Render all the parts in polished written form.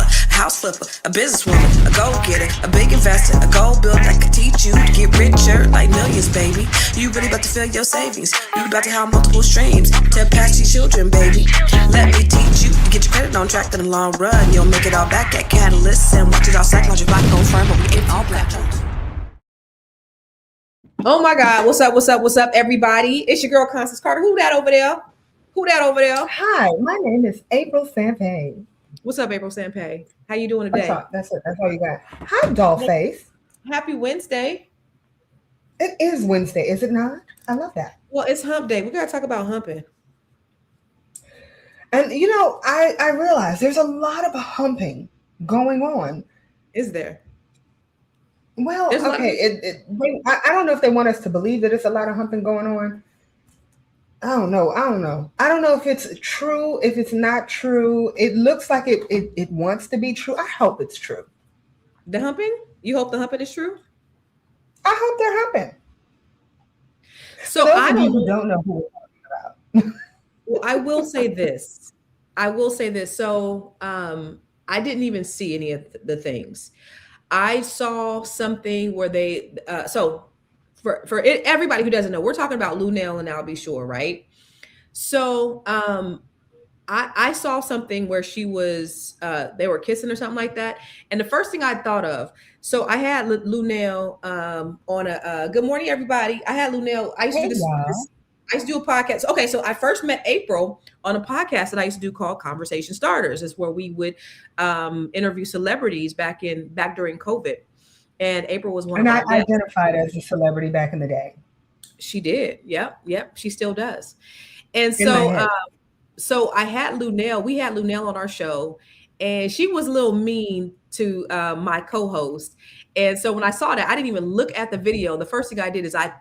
a house flipper, a businesswoman, a go-getter, a big investor, a gold builder that could teach you to get richer like millions, baby. You really about to fill your savings. You about to have multiple streams to pass your children, baby. Let me teach you to get your credit on track in the long run. You'll make it all back at Catalyst and watch it all psychological black on firm, but we ain't all black. Oh my God. What's up? What's up? What's up, everybody? It's your girl, Constance Carter. Who that over there? Who that over there? Hi, my name is April Sampe. What's up, April Sampe? How you doing today? That's it. That's all you got. Hi, doll face. Happy Wednesday. It is Wednesday, is it not? I love that. Well, it's hump day. We got to talk about humping. And, you know, I realize there's a lot of humping going on. Is there? Well, okay. I don't know if they want us to believe that it's a lot of humping going on. I don't know. I don't know if it's true, if it's not true. It looks like it wants to be true. I hope it's true. The humping? You hope the humping is true? I hope they're humping. So I don't know who we're talking about. Well, I will say this. So I didn't even see any of the things. I saw something where they for everybody who doesn't know, we're talking about Lunell and Al B Sure, right? So I saw something where she was they were kissing or something like that, and the first thing I thought of, so I had Lunell on a good morning, everybody. I had Lunell. I used to do this. I used to do a podcast. Okay, so I first met April on a podcast that I used to do called Conversation Starters. It's where we would interview celebrities back during COVID. And April was one of them. And I identified as a celebrity back in the day. She did. Yep. She still does. And so I had Lunell. We had Lunell on our show, and she was a little mean to my co-host. And so when I saw that, I didn't even look at the video. The first thing I did is I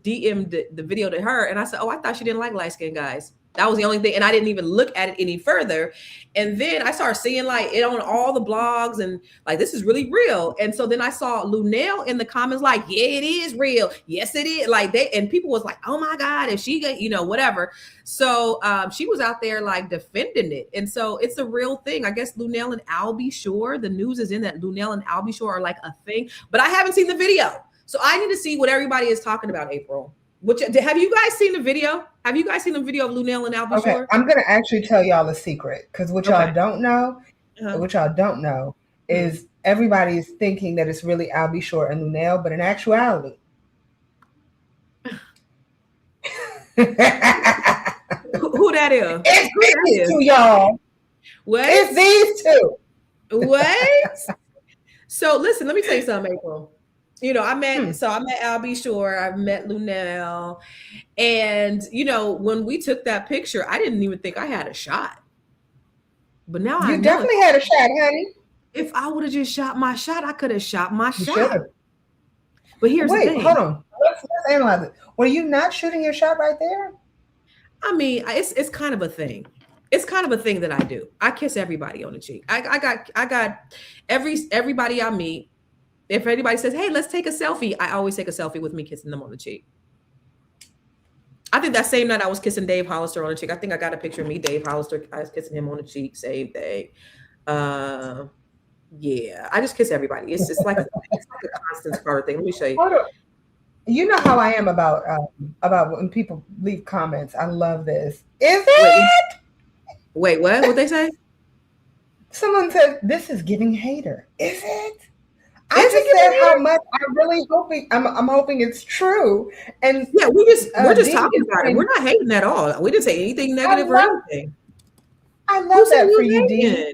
DM'd the video to her, and I said, "Oh, I thought she didn't like light-skinned guys." That was the only thing. And I didn't even look at it any further. And then I started seeing like it on all the blogs and like, this is really real. And so then I saw Lunell in the comments like, yeah, it is real. Yes, it is. Like and people was like, oh my God, if she got, whatever. So she was out there like defending it. And so it's a real thing. I guess Lunell and Al B Sure, the news is in that Lunell and Al B Sure are like a thing, but I haven't seen the video. So I need to see what everybody is talking about, April. Have you guys seen the video? Have you guys seen the video of Lunell and Al B Sure? Okay, I'm going to actually tell y'all a secret, because what y'all don't know is everybody is thinking that it's really Al B Sure and Lunell, but in actuality, who that is? It's these two, y'all. What? It's these two. What? So listen, let me tell you something, April. I met Al B Sure, I met Lunell, and when we took that picture, I didn't even think I had a shot. But now I definitely had a shot, honey. If I would have just shot my shot, I could have shot my shot. Should've. But here's the thing. Hold on. Let's analyze it. Were you not shooting your shot right there? I mean, it's kind of a thing. It's kind of a thing that I do. I kiss everybody on the cheek. I got everybody I meet. If anybody says, hey, let's take a selfie, I always take a selfie with me kissing them on the cheek. I think that same night I was kissing Dave Hollister on the cheek. I think I got a picture of me, Dave Hollister. I was kissing him on the cheek, same thing. Yeah, I just kiss everybody. It's just like a constant part thing. Let me show you. You know how I am about when people leave comments. I love this. Is it? Wait, what? What'd they say? Someone said, this is giving hater. Is it? I just said how much I'm hoping it's true. And yeah, we're just talking about it. We're not hating at all. We didn't say anything negative or anything. I love that for you, Dean.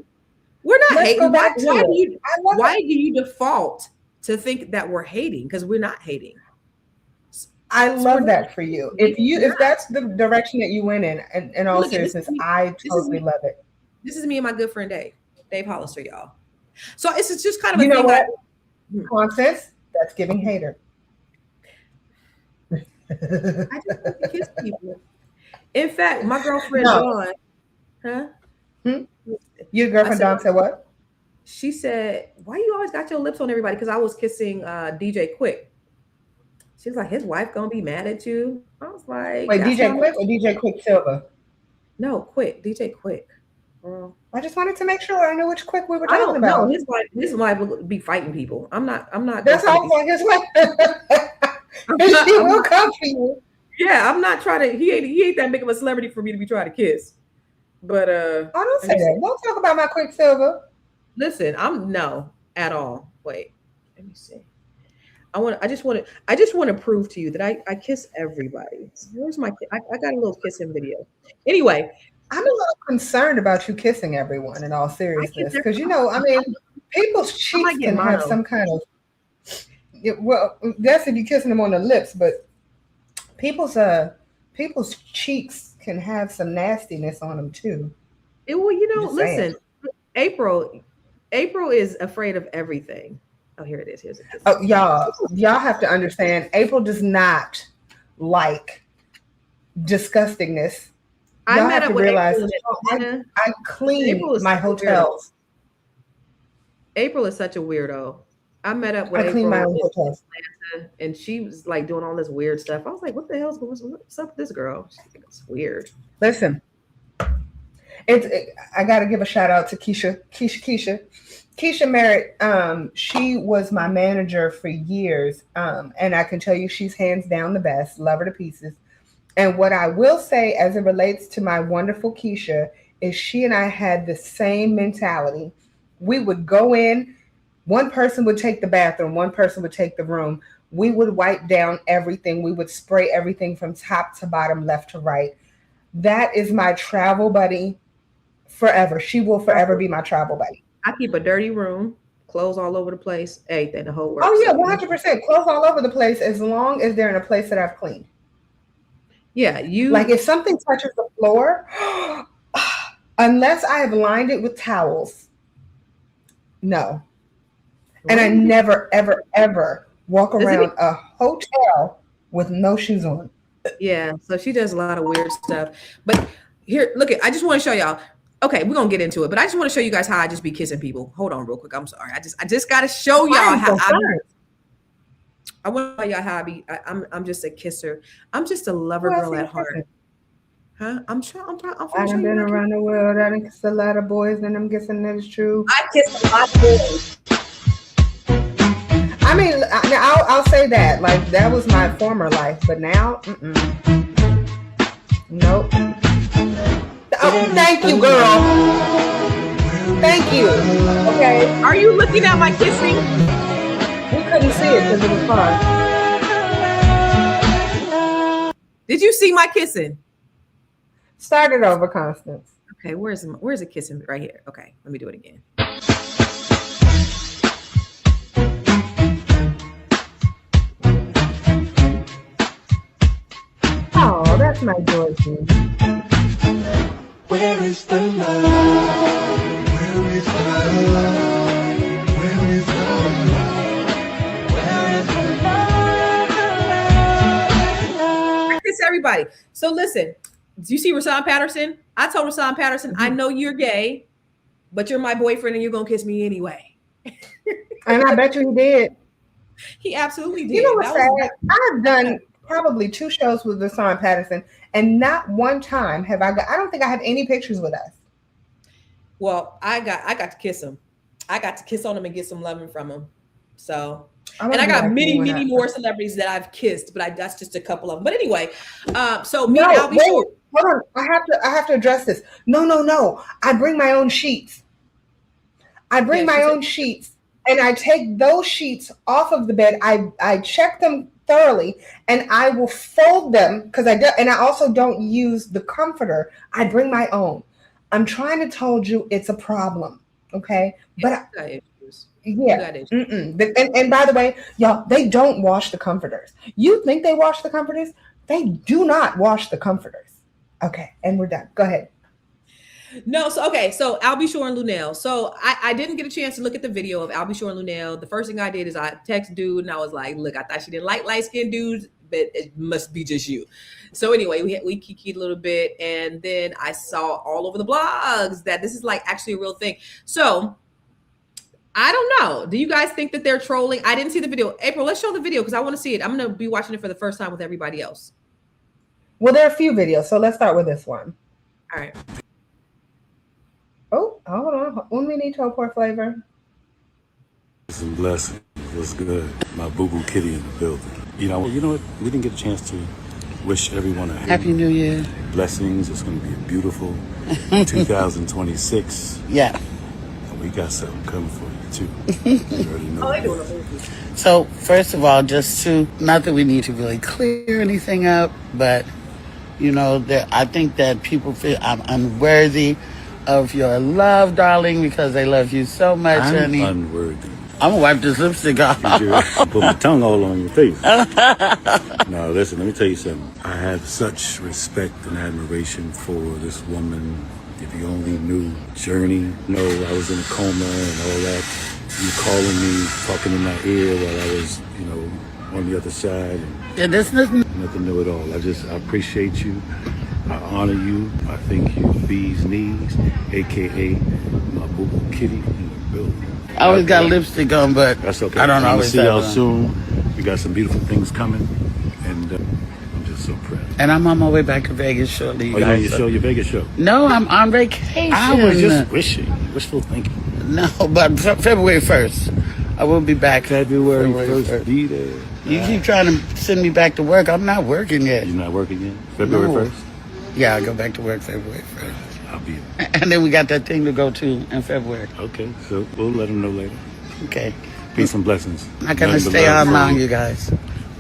We're not hating. Why do you default to think that we're hating? Because we're not hating. I love that for you. If that's the direction that you went in all seriousness, I totally love it. This is me and my good friend Dave Hollister, y'all. So it's just kind of a thing. What? Constance, that's giving hater. I just like to kiss people. In fact, my girlfriend Dawn, Your girlfriend Dawn said what? She said, "Why you always got your lips on everybody?" Because I was kissing DJ Quick. She was like, "His wife gonna be mad at you." I was like, "Wait, DJ Quick or DJ Quick Silver?" No, Quick, DJ Quick. I just wanted to make sure I knew which quick we were talking about. No, his wife will be fighting people. I'm not. That's also his wife. She will come for you. Yeah, I'm not trying to. He ain't that big of a celebrity for me to be trying to kiss. But I don't say that. Don't talk about my Quicksilver. Listen, no at all. Wait, let me see. I just want to prove to you that I kiss everybody. Where's my? I got a little kissing video. Anyway, I'm a little concerned about you kissing everyone. In all seriousness, because people's cheeks can have some kind of. Well, that's if you're kissing them on the lips, but people's cheeks can have some nastiness on them too. Listen, April is afraid of everything. Oh, here it is. Here's a kiss. Oh, y'all have to understand. April does not like disgustingness. Y'all have to realize I clean my hotels. April is such a weird I met up with April in Atlanta, and she was like doing all this weird stuff. I was like, what the hell's what's up with this girl? It's weird. Listen, I got to give a shout out to Keisha Merritt. She was my manager for years. And I can tell you she's hands down the best. Love her to pieces. And what I will say as it relates to my wonderful Keisha is she and I had the same mentality. We would go in, one person would take the bathroom, one person would take the room. We would wipe down everything. We would spray everything from top to bottom, left to right. That is my travel buddy forever. She will forever be my travel buddy. I keep a dirty room, clothes all over the place, everything, the whole works. Oh yeah, 100%. Clothes all over the place as long as they're in a place that I've cleaned. Yeah, like if something touches the floor, unless I have lined it with towels, no. And I never, ever, ever walk around a hotel with no shoes on. Yeah, so she does a lot of weird stuff. But here, look I just want to show y'all. Okay, we're gonna get into it, but I just want to show you guys how I just be kissing people. Hold on real quick. I'm sorry. I just gotta show y'all how I want to show y'all how I'm just a kisser. I'm just a lover girl at heart. Huh? I'm been around the world. I done kissed a lot of boys, and I'm guessing that is true. I kiss a lot of boys. I mean, I'll say that. Like, that was my former life, but now, nope. Oh, thank you, girl. Thank you. Okay. Are you looking at my kissing? We couldn't see it because it was far. Did you see my kissing? Start it over, Constance. Okay, where's the kissing? Right here. Okay, let me do it again. Oh, that's my Georgie. Where is the love? Where is the love? Where is the love? Where is the love? I kiss everybody. So listen, do you see Rasan Patterson? I told Rasan Patterson, I know you're gay, but you're my boyfriend and you're going to kiss me anyway. And I bet you he did. He absolutely did. You know what's sad? I've done probably 2 shows with Rasan Patterson, and not one time have I don't think I have any pictures with us. Well, I got to kiss him. I got to kiss on him and get some loving from him. So, and I got many more celebrities that I've kissed, but that's just a couple of them. But anyway, so me and Al B Sure. Hold on, I have to address this. No. I bring my own sheets. I bring my own sheets, and I take those sheets off of the bed. I check them thoroughly, and I will fold them because I also don't use the comforter. I bring my own. I'm trying to tell you it's a problem, okay? But yeah. And by the way, y'all, they don't wash the comforters. You think they wash the comforters? They do not wash the comforters. Okay, and we're done. Go ahead. No, so Al B Sure and Luenell. So I didn't get a chance to look at the video of Al B Sure and Luenell. The first thing I did is I text dude and I was like, look, I thought she didn't like light-skinned dudes, but it must be just you. So anyway, we kikied a little bit, and then I saw all over the blogs that this is like actually a real thing. So I don't know. Do you guys think that they're trolling? I didn't see the video. April, let's show the video because I want to see it. I'm going to be watching it for the first time with everybody else. Well, there are a few videos, so let's start with this one. All right. Oh, hold on. When we need to pour flavor. Some blessings. What's good? My boo-boo kitty in the building. You know what? We didn't get a chance to wish everyone a Happy New Year. Blessings. It's going to be a beautiful 2026. Yeah. And we got something coming for you, too. You already know. So, first of all, just to, not that we need to really clear anything up, but, I think that people feel I'm unworthy of your love, darling, because they love you so much, I'm honey. unworthy. I'm gonna wipe this lipstick off. Put my tongue all on your face. No, listen, let me tell you something. I have such respect and admiration for this woman. If you only knew Journey, I was in a coma and all that. You calling me, talking in my ear while I was, on the other side. Yeah, there's nothing Nothing new at all. I appreciate you. I honor you. I think you B's knees, a.k.a. my boo-boo kitty in the building. I always got lipstick on, but that's okay. I don't I'm always see y'all have it soon. We got some beautiful things coming, and I'm just so proud. And I'm on my way back to Vegas shortly. You on your Vegas show? No, I'm on vacation. I was just wishful thinking. No, but February 1st, I will be back. February 1st, be there. You keep trying to send me back to work. I'm not working yet. You're not working yet? February 1st? Yeah, I go back to work February 1st. I'll be there. And then we got that thing to go to in February. Okay, so we'll let them know later. Okay. Peace and blessings. I'm not going to stay on long, you guys.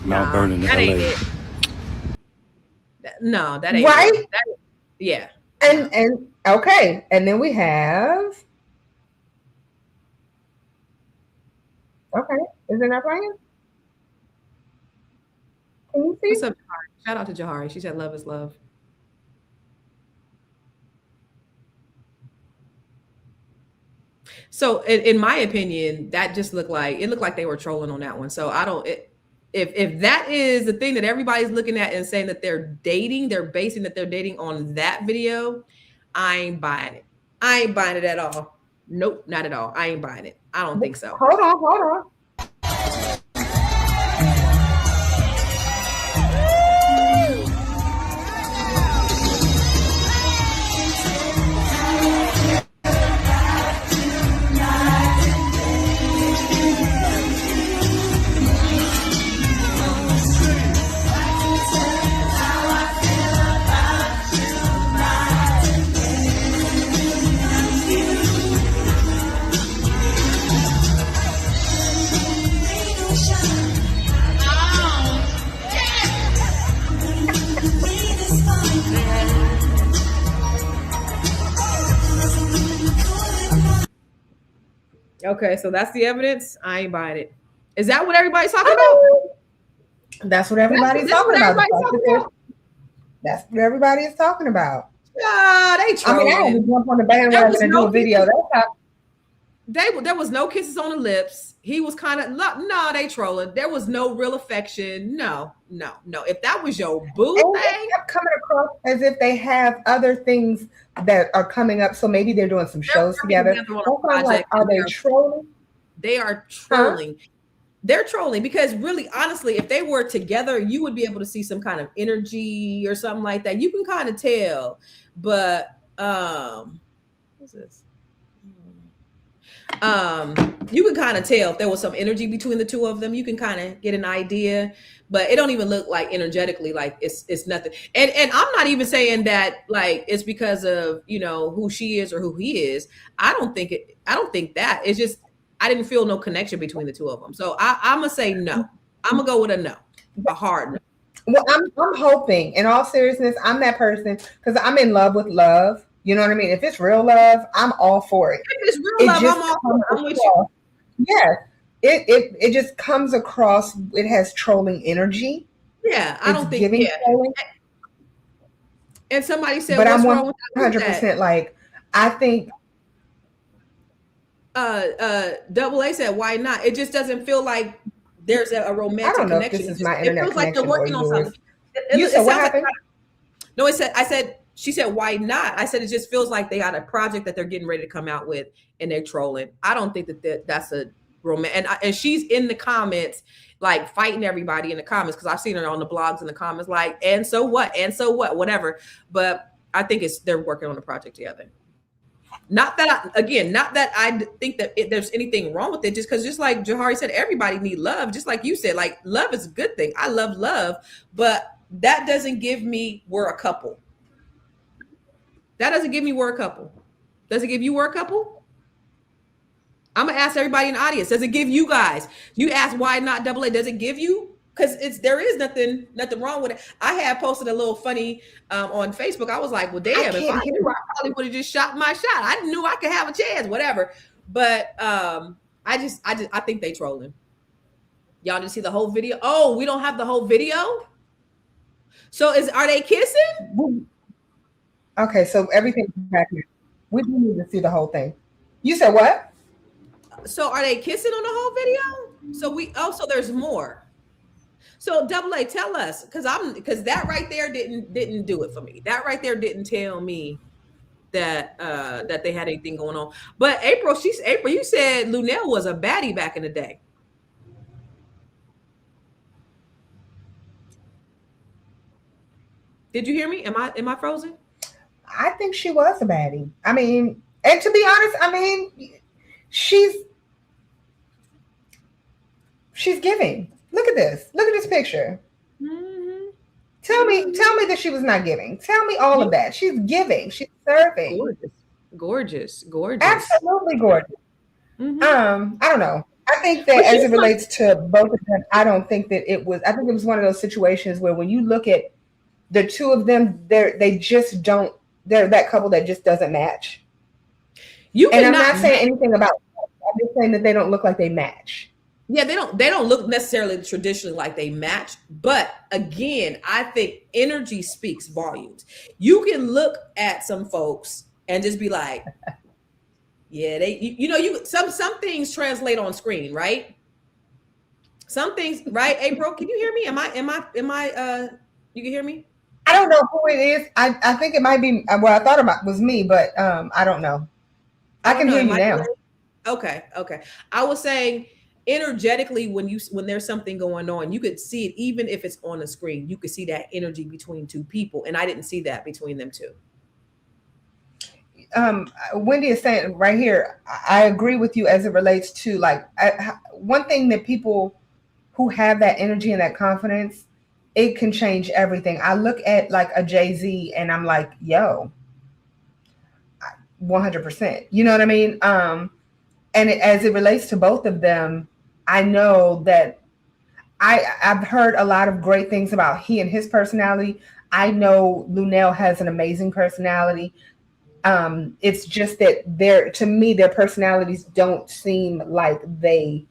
Mount Vernon, that LA. ain't it. No, that ain't right. It. Yeah. And okay, and then we have. Okay, is it not playing? Can you see? What's up, Jahari? Shout out to Jahari. She said, "Love is love." So, in my opinion, that just looked like they were trolling on that one. So I don't. If that is the thing that everybody's looking at and saying that they're basing that they're dating on that video, I ain't buying it. I ain't buying it at all. Nope, not at all. I ain't buying it. I don't think so. Hold on. Okay, so that's the evidence. I ain't buying it. Is that what everybody's talking about? That's what everybody's talking about. That's what everybody is talking about. They trolling. I had to jump on the bandwagon and do a video. There was no kisses on the lips. He was kind of no. They trolling. There was no real affection. No. If that was your boo thing, coming across as if they have other things that are coming up. So maybe they're doing some shows together. Are they trolling? They are trolling. Huh? They're trolling because really, honestly, if they were together, you would be able to see some kind of energy or something like that. You can kind of tell, but what's this? You can kind of tell if there was some energy between the two of them. You can kind of get an idea, but it don't even look like energetically like it's nothing. And I'm not even saying that like it's because of who she is or who he is. I don't think that. It's just I didn't feel no connection between the two of them. So I'm gonna say no. I'm gonna go with a no, a hard no. Well, I'm hoping, in all seriousness, I'm that person because I'm in love with love. You know what I mean? If it's real love, I'm all for it. If it's real love, I'm all for it. I'm with you. Yeah. It just comes across, it has trolling energy. Yeah, I don't think trolling. And somebody said, but what's I'm wrong with 100% like, I think Double A said, why not? It just doesn't feel like there's a romantic connection. I don't know if this is my internet feels like they're working on something. You said what happened? No, she said, why not? I said, it just feels like they got a project that they're getting ready to come out with and they're trolling. I don't think that's a romance. And she's in the comments, like fighting everybody in the comments. Cause I've seen her on the blogs in the comments, like, and so what, whatever. But I think they're working on a project together. Not that I think that there's anything wrong with it, just like Jahari said, everybody need love. Just like you said, like love is a good thing. I love love, but that doesn't give me we're a couple. That doesn't give me we're a couple. Does it give you we're a couple? I'm gonna ask everybody in the audience. Does it give you guys? You ask why not double A? Does it give you? Because there is nothing wrong with it. I had posted a little funny on Facebook. I was like, well, damn, if I knew, I probably would have just shot my shot. I knew I could have a chance, whatever. But I think they trolling. Y'all didn't see the whole video? Oh, we don't have the whole video? So are they kissing? Okay, so everything's happening. We do need to see the whole thing. You said what? So are they kissing on the whole video? So there's more. So double A, tell us, because that right there didn't do it for me. That right there didn't tell me that they had anything going on. But April, you said Luenell was a baddie back in the day. Did you hear me? Am I frozen? I think she was a baddie. I mean, and to be honest, I mean, she's giving. Look at this. Look at this picture. Mm-hmm. Tell me that she was not giving. Tell me all of that. She's giving. She's serving. Gorgeous. Absolutely gorgeous. Mm-hmm. I don't know. I think that as it relates to both of them, I think it was one of those situations where when you look at the two of them, they're that couple that just doesn't match. I'm not saying anything about them. I'm just saying that they don't look like they match. Yeah, they don't look necessarily traditionally like they match, but again, I think energy speaks volumes. You can look at some folks and just be like, yeah, some things translate on screen, right? Some things, right? April, can you hear me? Am I you can hear me? I don't know who it is. I think it might be, well, I thought it was me, but I don't know. I can hear you now. Okay. I was saying energetically, when there's something going on, you could see it. Even if it's on the screen, you could see that energy between two people, and I didn't see that between them two. Wendy is saying right here, I agree with you as it relates to like one thing that people who have that energy and that confidence, it can change everything. I look at like a Jay-Z and I'm like, yo, 100%. You know what I mean? And as it relates to both of them, I know that I've heard a lot of great things about he and his personality. I know Luenell has an amazing personality. It's just that to me, their personalities don't seem like they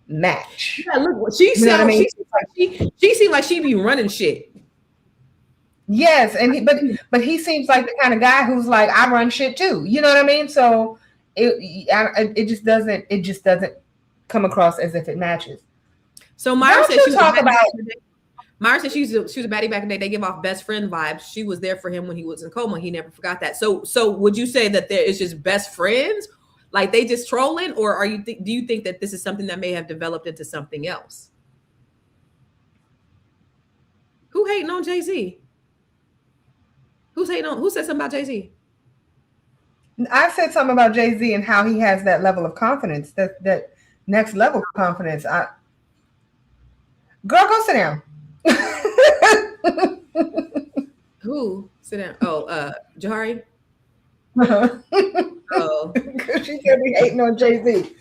match. Yeah, look, she seemed like she be running shit. Yes, and but he seems like the kind of guy who's like, I run shit too. You know what I mean? So it just doesn't come across as if it matches. So Myra said she was a baddie back in the day. They give off best friend vibes. She was there for him when he was in coma. He never forgot that. So would you say that there is just best friends, like they just trolling, or do you think that this is something that may have developed into something else? Who hating on Jay-Z? Who said something about Jay-Z? I said something about Jay-Z and how he has that level of confidence, that next level confidence. Girl, go sit down. Who? Sit down. Oh, Jahari? Oh. She said we hating on Jay-Z.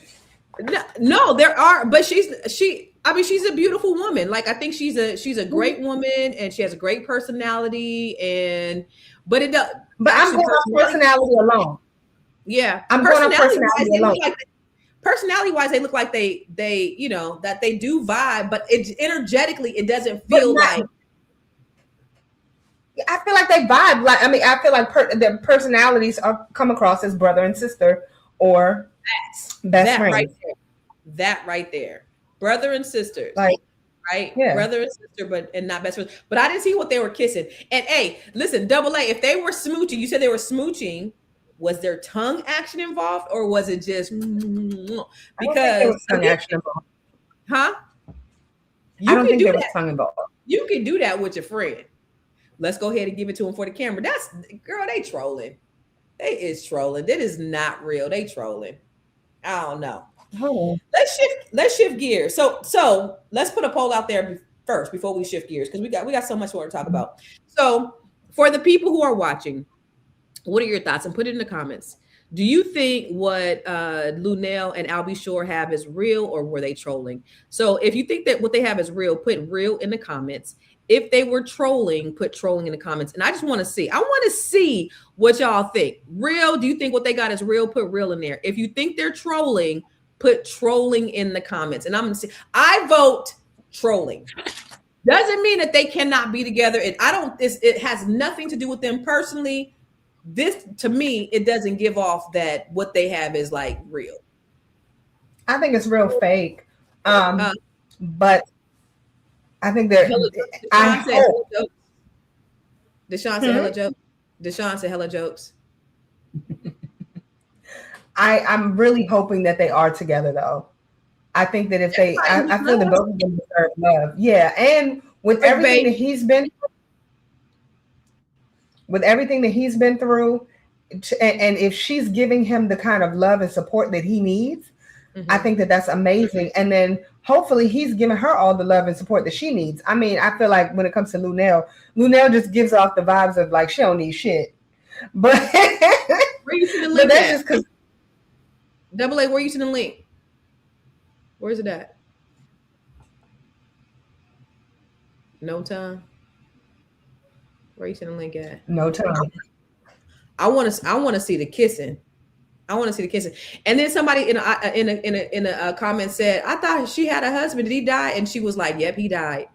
No, there are, but she's a beautiful woman. Like, I think she's a great woman and she has a great personality but I'm going on personality alone. Yeah. I'm going on personality alone. Personality-wise, they look like they that they do vibe, but energetically, it doesn't feel like. I feel like they vibe. I feel like their personalities come across as brother and sister or best friends. That right there, brother and sisters, right? Yeah. Brother and sister, and not best friends. But I didn't see what they were kissing. And hey, listen, double A, if they were smooching, you said they were smooching. Was there tongue action involved, or was it just because tongue action involved? Huh? I don't think there was tongue involved. You can do that with your friend. Let's go ahead and give it to him for the camera. They trolling. They is trolling. That is not real. They trolling. I don't know. Oh. Let's shift gears. So let's put a poll out there first before we shift gears, because we got so much more to talk about. So for the people who are watching, what are your thoughts? And put it in the comments. Do you think what Luenell and Al B Sure have is real, or were they trolling? So if you think that what they have is real, put real in the comments. If they were trolling, put trolling in the comments. And I just want to see. I want to see what y'all think. Real? Do you think what they got is real? Put real in there. If you think they're trolling, put trolling in the comments. And I'm going to see. I vote trolling. Doesn't mean that they cannot be together. It has nothing to do with them personally. This, to me, it doesn't give off that what they have is like real. I think it's real fake. But I think that Deshaun said hella jokes. Deshaun said hella jokes. I'm really hoping that they are together, though. I think that if they, I feel that both of them deserve love. Yeah, and with everything that he's been through, and if she's giving him the kind of love and support that he needs, I think that that's amazing. And then hopefully he's giving her all the love and support that she needs. I mean, I feel like when it comes to Luenell just gives off the vibes of like she don't need shit. But, where you see the link? But that's just because. Double A, where you see the link? Where's it at? No time. Where you see the link at? No time. I want to see the kissing. I want to see the kissing. And then somebody in a comment said, "I thought she had a husband. Did he die?" And she was like, "Yep, he died."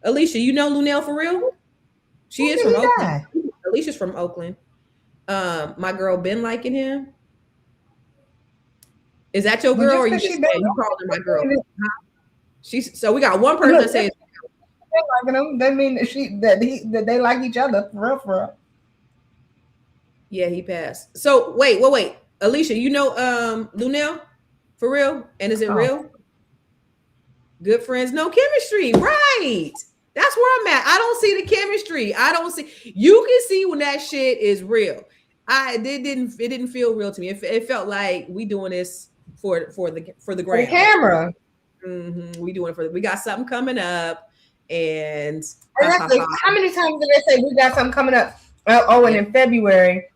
Alicia, you know Luenell for real? She is from Oakland. Alicia's from Oakland. My girl been liking him. Is that your girl, or you just you calling her my girl? So we got one person that says liking him. That mean that they like each other for real. Yeah, he passed. So wait. Alicia, you know Luenell for real? And is it real? Good friends, no chemistry. Right. That's where I'm at. I don't see the chemistry. I don't see. You can see when that shit is real. It didn't feel real to me. It felt like we doing this for the gram. The camera. We doing it we got something coming up, and how many times did they say we got something coming up? And in February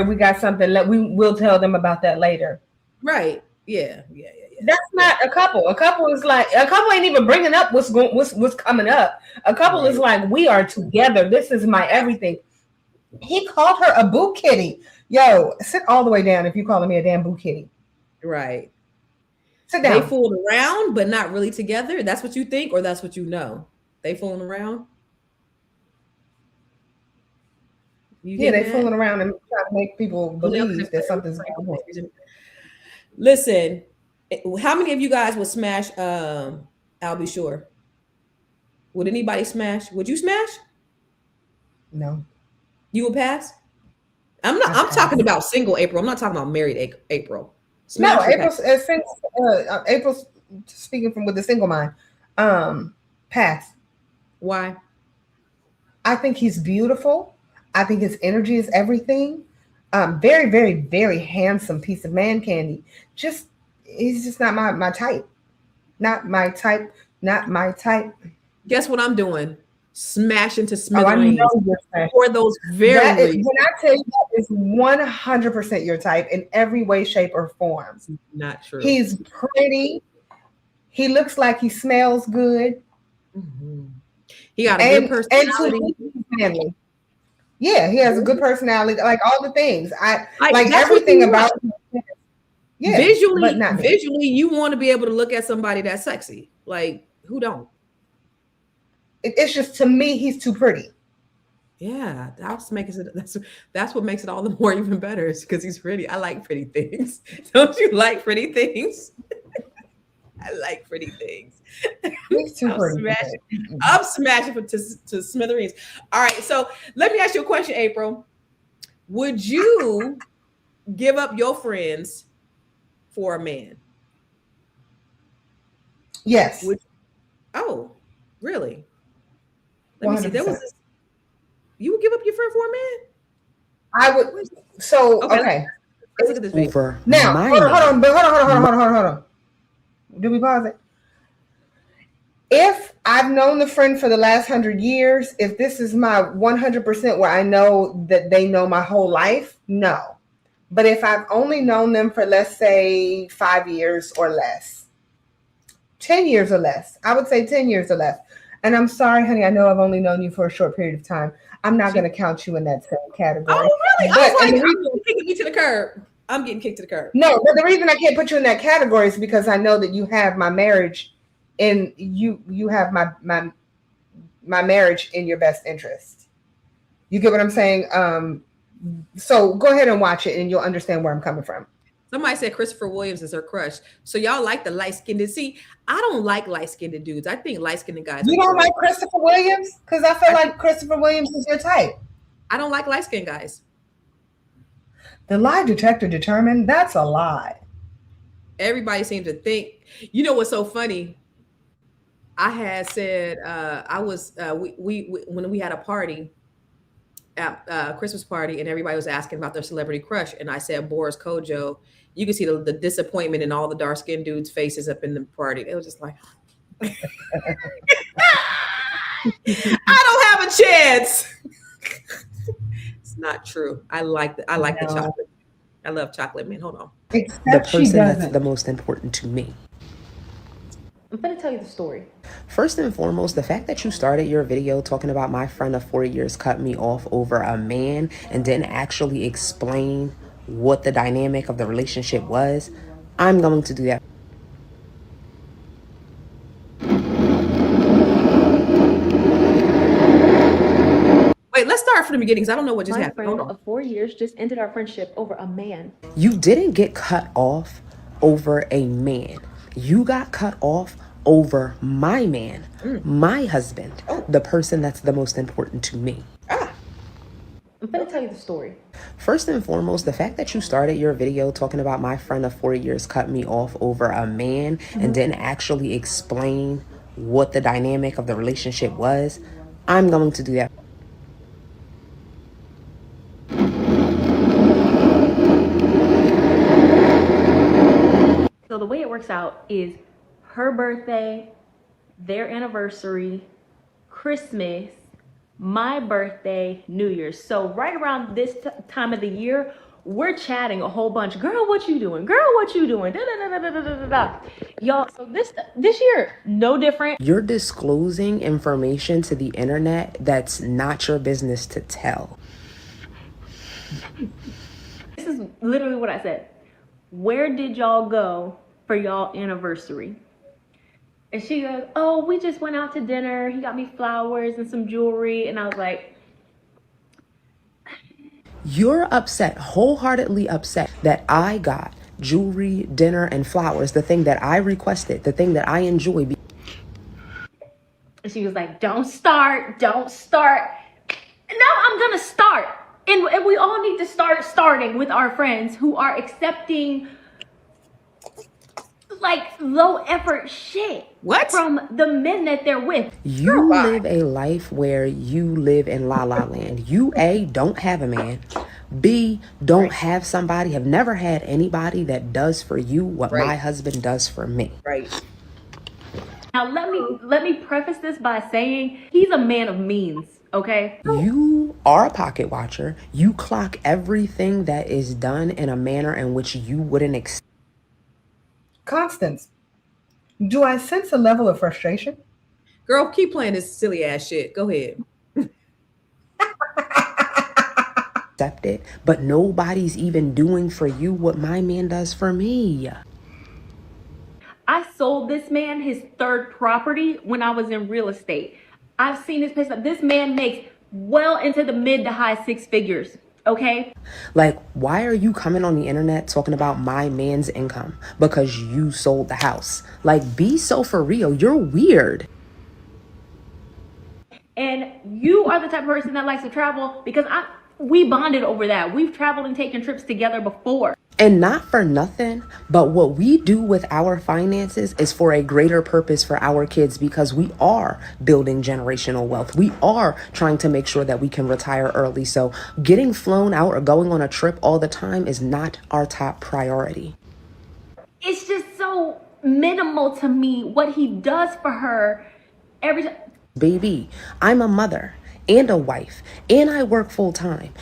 we got something. We'll tell them about that later. Right? Yeah. That's not a couple. A couple is like a couple ain't even bringing up what's coming up. A couple is like, we are together. This is my everything. He called her a boo kitty. Yo, sit all the way down if you calling me a damn boo kitty. Right. Sit down. They fooled around, but not really together. That's what you think, or that's what you know. They fooling around. They fooling around and trying to make people believe that something's going on. Listen, how many of you guys would smash Al B Sure? Would anybody smash? Would you smash? No. You would pass? I'm talking about single April. I'm not talking about married April. Smash April's speaking from with the single mind. Pass. Why? I think he's beautiful. I think his energy is everything. Very, very, very handsome piece of man candy. He's just not my type. Not my type. Not my type. Guess what I'm doing? Smashing to smithereens for those when I tell you that is 100% your type in every way, shape, or form. Not true. He's pretty. He looks like he smells good. He got a good personality. And yeah, he has a good personality. Like all the things. I like everything about him. Yeah, visually, you want to be able to look at somebody that's sexy. Like, who don't? It's just, to me, he's too pretty. Yeah, that's what makes it all the more even better, is because he's pretty. I like pretty things. Don't you like pretty things? I like pretty things. He's too pretty. I'm smashing to smithereens. All right, so let me ask you a question, April. Would you give up your friends for a man? Yes. Oh, really? Let me see. There was this. You would give up your friend for a man? I would. So okay. Let's look at this video. Over Now, my hold man. on. Do we pause it? If I've known the friend for the last 100 years, if this is my 100% where I know that they know my whole life, no. But if I've only known them for, let's say, 5 years or less, 10 years or less, I would say 10 years or less. And I'm sorry, honey, I know I've only known you for a short period of time. I'm not going to count you in that same category. Oh, really? But, I was like, I'm kicking me to the curb. I'm getting kicked to the curb. No, but the reason I can't put you in that category is because I know that you have my marriage and you have my marriage in your best interest. You get what I'm saying? So go ahead and watch it and you'll understand where I'm coming from. Somebody said Christopher Williams is her crush. So y'all like the light-skinned. See, I don't like light-skinned dudes. I think light-skinned guys. You don't like Christopher Williams? Because I feel like Christopher Williams is your type. I don't like light-skinned guys. The lie detector determined that's a lie. Everybody seems to think. You know what's so funny? I had said I was we when we had a party at Christmas party and everybody was asking about their celebrity crush and I said Boris Kodjoe. You can see the disappointment in all the dark-skinned dudes' faces up in the party. It was just like I don't have a chance. It's not true. I like the chocolate. I love chocolate, man. Hold on. Except The person that's doesn't. the most important to me. I'm gonna tell you the story. First and foremost, the fact that you started your video talking about my friend of 4 years cut me off over a man and didn't actually explain what the dynamic of the relationship was, I'm going to do that. Wait, let's start from the beginning because I don't know what just My happened. friend Hold on. of 4 years just ended our friendship over a man. You didn't get cut off over a man. You got cut off over my man, my husband, the person that's the most important to me. I'm gonna tell you the story. First and foremost, the fact that you started your video talking about my friend of 4 years cut me off over a man and didn't actually explain what the dynamic of the relationship was, I'm going to do that. So the way it works out is her birthday, their anniversary, Christmas, my birthday, New Year's. So right around this time of the year, we're chatting a whole bunch. Girl, what you doing? Girl, what you doing? Da, da, da, da, da, da, da, da. Y'all, so this year, no different. You're disclosing information to the internet that's not your business to tell. This is literally what I said. Where did y'all go for y'all anniversary? And she goes, oh, we just went out to dinner. He got me flowers and some jewelry. And I was like, You're upset, wholeheartedly upset that I got jewelry, dinner, and flowers, the thing that I requested, the thing that I enjoy. and she was like, don't start. Now I'm gonna start. And we all need to start starting with our friends who are accepting like low effort shit. What? From the men that they're with. You live a life where you live in La La Land. You, A, don't have a man. B, don't have somebody, have never had anybody that does for you what my husband does for me. Right. Now let me preface this by saying he's a man of means, okay? You are a pocket watcher. You clock everything that is done in a manner in which you wouldn't expect. Constance, do I sense a level of frustration? Girl, keep playing this silly ass shit. Go ahead. It, but nobody's even doing for you what my man does for me. I sold this man his third property when I was in real estate. I've seen this place. This man makes well into the mid to high six figures. Okay. Like, why are you coming on the internet talking about my man's income? Because you sold the house. Like, be so for real. You're weird. And you are the type of person that likes to travel because we bonded over that. We've traveled and taken trips together before. And not for nothing, but what we do with our finances is for a greater purpose for our kids, because we are building generational wealth. We are trying to make sure that we can retire early. So getting flown out or going on a trip all the time is not our top priority. It's just so minimal to me what he does for her every time. Baby, I'm a mother and a wife, and I work full time.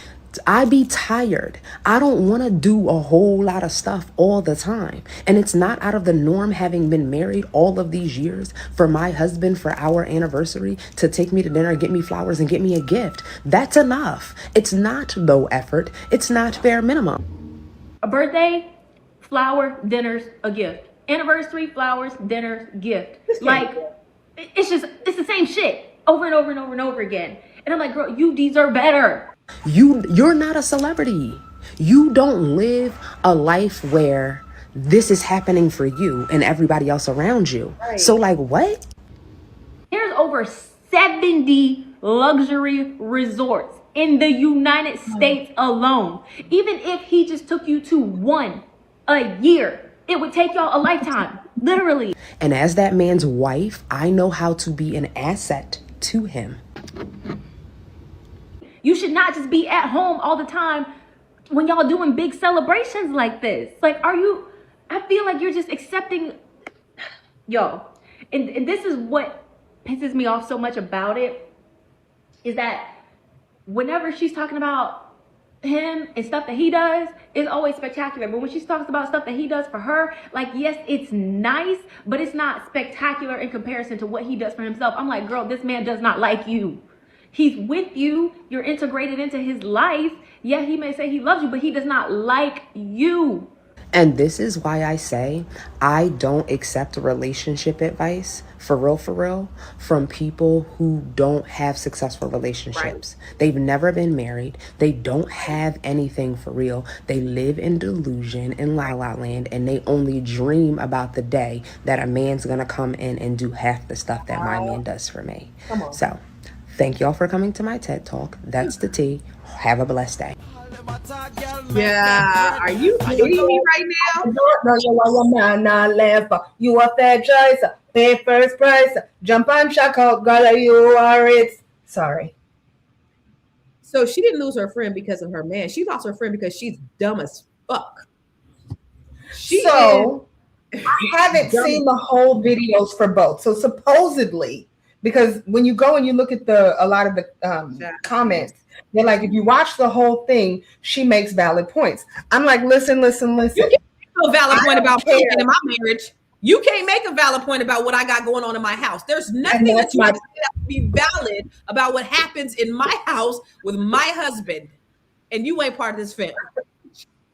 I be tired. I don't want to do a whole lot of stuff all the time. And it's not out of the norm, having been married all of these years, for my husband, for our anniversary, to take me to dinner, get me flowers, and get me a gift. That's enough. It's not low effort. It's not bare minimum. A birthday, flower, dinners, a gift. Anniversary, flowers, dinners, gift. Like, it's the same shit over and over and over and over again. And I'm like, girl, you deserve better. You're not a celebrity. You don't live a life where this is happening for you and everybody else around you. Right. So like, what? There's over 70 luxury resorts in the United States alone. Even if he just took you to one a year, it would take y'all a lifetime, literally. And as that man's wife, I know how to be an asset to him. You should not just be at home all the time when y'all doing big celebrations like this. Like, I feel like you're just accepting, yo. And this is what pisses me off so much about it, is that whenever she's talking about him and stuff that he does, it's always spectacular. But when she talks about stuff that he does for her, like, yes, it's nice, but it's not spectacular in comparison to what he does for himself. I'm like, girl, this man does not like you. He's with you. You're integrated into his life. Yeah, he may say he loves you, but he does not like you. And this is why I say I don't accept relationship advice, for real, from people who don't have successful relationships. Right. They've never been married. They don't have anything for real. They live in delusion in La La Land, and they only dream about the day that a man's gonna come in and do half the stuff that my man does for me. So thank y'all for coming to my TED Talk. That's the tea. Have a blessed day. Yeah, are you kidding me right now? You a fair choice, pay first price, jump on shock out, girl, you are it. Sorry. So she didn't lose her friend because of her man. She lost her friend because she's dumb as fuck. I haven't seen the whole videos for both. So supposedly, because when you go and you look at a lot of the comments, they're like, if you watch the whole thing, she makes valid points. I'm like, listen. You can't make a valid point about me in my marriage. You can't make a valid point about what I got going on in my house. There's nothing that you can say that would be valid about what happens in my house with my husband. And you ain't part of this family.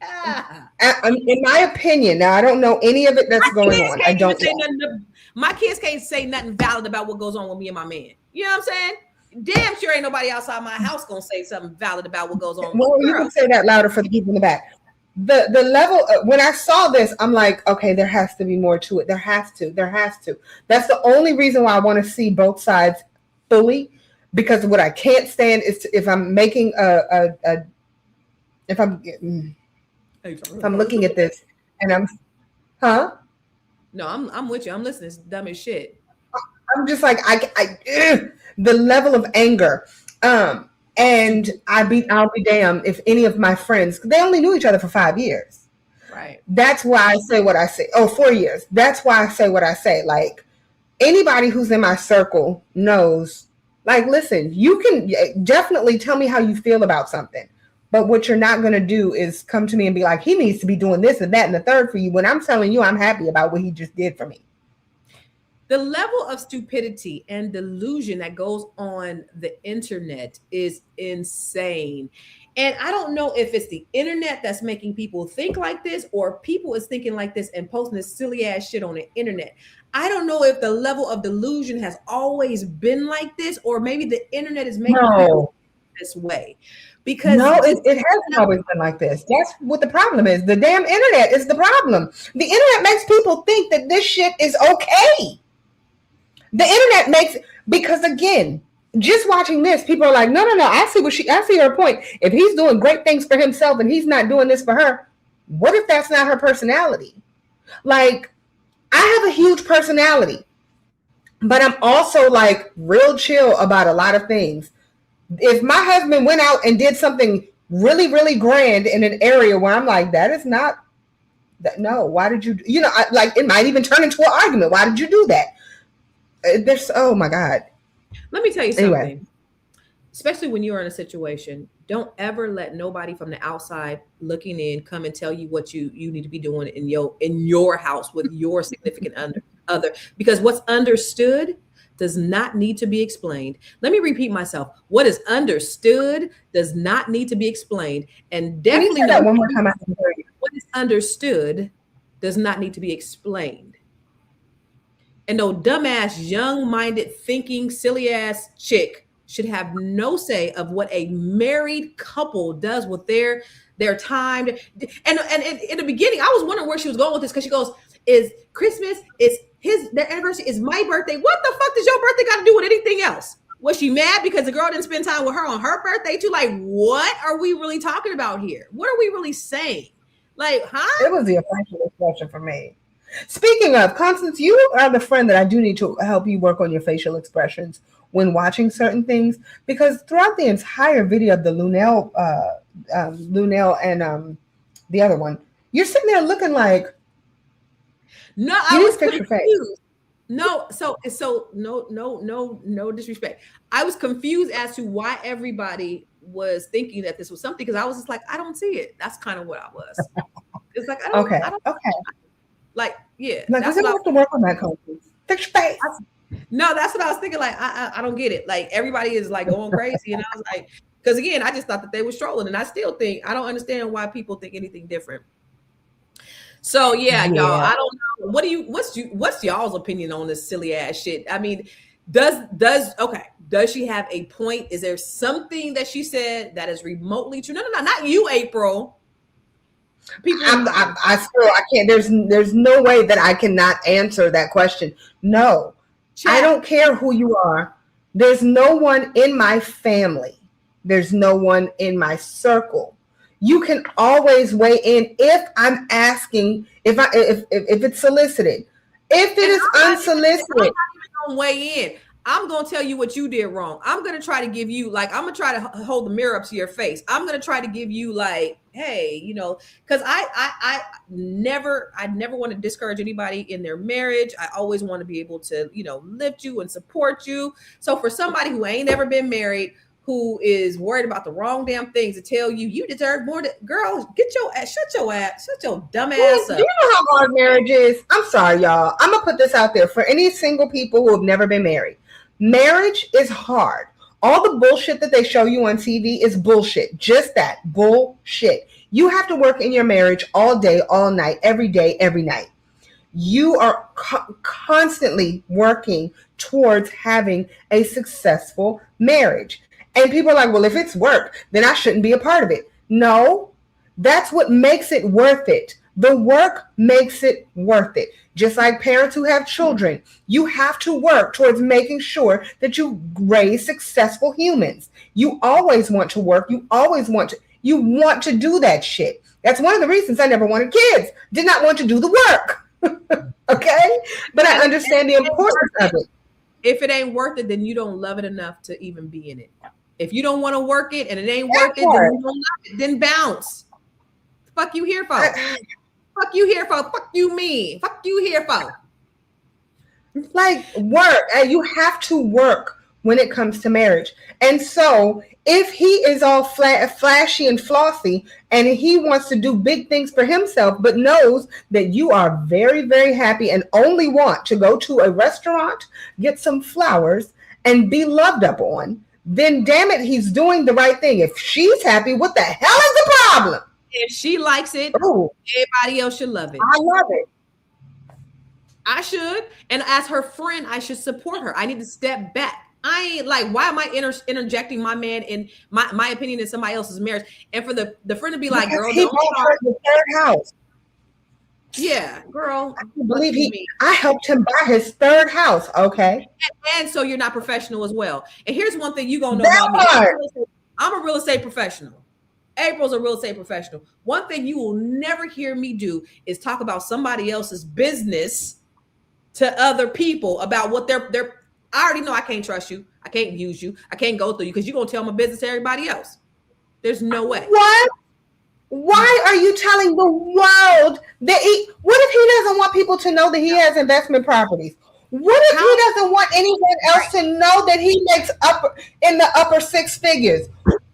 In my opinion, now I don't know any of it that's going on. I don't know. My kids can't say nothing valid about what goes on with me and my man. You know what I'm saying? Damn sure ain't nobody outside my house gonna say something valid about what goes on. Well, you can say that louder for the people in the back. The level when I saw this, I'm like, okay, there has to be more to it. There has to. That's the only reason why I want to see both sides fully, because what I can't stand is if I'm making if I'm looking at this and No, I'm with you. I'm listening. It's dumb as shit. I'm just like the level of anger. And I'll be damned if any of my friends, they only knew each other for 5 years. Right. That's why I say what I say. 4 years. That's why I say what I say. Like, anybody who's in my circle knows, like, listen, you can definitely tell me how you feel about something. But what you're not going to do is come to me and be like, he needs to be doing this and that and the third for you, when I'm telling you I'm happy about what he just did for me. The level of stupidity and delusion that goes on the internet is insane. And I don't know if it's the internet that's making people think like this, or people is thinking like this and posting this silly ass shit on the internet. I don't know if the level of delusion has always been like this, or maybe the internet is making people this way. Because it hasn't always been like this. That's what the problem is. The damn internet is the problem. The internet makes people think that this shit is okay. The internet makes, because again, just watching this, people are like, no. I see her point. If he's doing great things for himself and he's not doing this for her, What if that's not her personality? Like, I have a huge personality, but I'm also like real chill about a lot of things. If my husband went out and did something really, really grand in an area where I'm like, that is not that. No, why did you? You know, like it might even turn into an argument. Why did you do that? There's, oh my God. Let me tell you something. Anyway. Especially when you're in a situation, don't ever let nobody from the outside looking in come and tell you what you need to be doing in your house with your significant other, because what's understood does not need to be explained. Let me repeat myself. What is understood does not need to be explained. And definitely that one more time. What is understood does not need to be explained. And no dumbass, young-minded, thinking, silly-ass chick should have no say of what a married couple does with their time. And in the beginning, I was wondering where she was going with this, because she goes, is Christmas, is their anniversary, is my birthday. What the fuck does your birthday got to do with anything else? Was she mad because the girl didn't spend time with her on her birthday too? Like, what are we really talking about here? What are we really saying? Like, huh? It was the facial expression for me. Speaking of, Constance, you are the friend that I do need to help you work on your facial expressions when watching certain things, because throughout the entire video of the Lunell and the other one, you're sitting there looking like, no, I was confused. No, so no disrespect. I was confused as to why everybody was thinking that this was something, because I was just like, I don't see it. That's kind of what I was. It's like, I don't. Like, yeah. Like, I have to work on that, Constance. Fix your face. No, that's what I was thinking. Like, I don't get it. Like, everybody is like going crazy, and I was like, because again, I just thought that they were trolling, and I still think I don't understand why people think anything different. So yeah, y'all, I don't know. What's y'all's opinion on this silly ass shit? I mean, does she have a point? Is there something that she said that is remotely true? No, not you, April. People, I can't. There's no way that I cannot answer that question. No, I don't care who you are. There's no one in my family. There's no one in my circle. You can always weigh in if I'm asking, if it's solicited. If it is unsolicited, I'm not even gonna weigh in. I'm going to tell you what you did wrong. I'm going to try to give you, like, I'm going to try to hold the mirror up to your face. I'm going to try to give you, like, hey, you know, because I never want to discourage anybody in their marriage. I always want to be able to, you know, lift you and support you. So for somebody who ain't never been married, who is worried about the wrong damn things to tell you deserve more, girl, shut your dumb ass up. Do you know how hard marriage is? I'm sorry, y'all. I'm going to put this out there for any single people who have never been married. Marriage is hard. All the bullshit that they show you on TV is bullshit. Just that, bullshit. You have to work in your marriage all day, all night, every day, every night. You are constantly working towards having a successful marriage. And people are like, well, if it's work, then I shouldn't be a part of it. No, that's what makes it worth it. The work makes it worth it. Just like parents who have children, you have to work towards making sure that you raise successful humans. You always want to work. You want to do that shit. That's one of the reasons I never wanted kids. Did not want to do the work. Okay? But I understand the importance of it. If it ain't worth it, then you don't love it enough to even be in it. If you don't want to work it and it ain't worth it, then you don't love it. Then bounce. Fuck you here for. Fuck you here for. Fuck you me. Fuck you here for. Like, work. You have to work when it comes to marriage. And so if he is all flashy and flossy and he wants to do big things for himself, but knows that you are very, very happy and only want to go to a restaurant, get some flowers, and be loved up on, then damn it, he's doing the right thing. If she's happy, what the hell is the problem? If she likes it, everybody else should love it. I love it. I should. And as her friend, I should support her. I need to step back. I ain't like, why am I interjecting my man in my opinion in somebody else's marriage? And for the friend to be like, girl, he bought her the third house. Yeah, girl. I helped him buy his third house. Okay. And so you're not professional as well. And here's one thing you gonna know about me. I'm a real estate professional. April's a real estate professional. One thing you will never hear me do is talk about somebody else's business to other people about what they're. I already know I can't trust you. I can't use you. I can't go through you because you're gonna tell my business to everybody else. There's no way. What? Why are you telling the world that what if he doesn't want people to know that he has investment properties? What if he doesn't want anyone else to know that he makes in the upper six figures?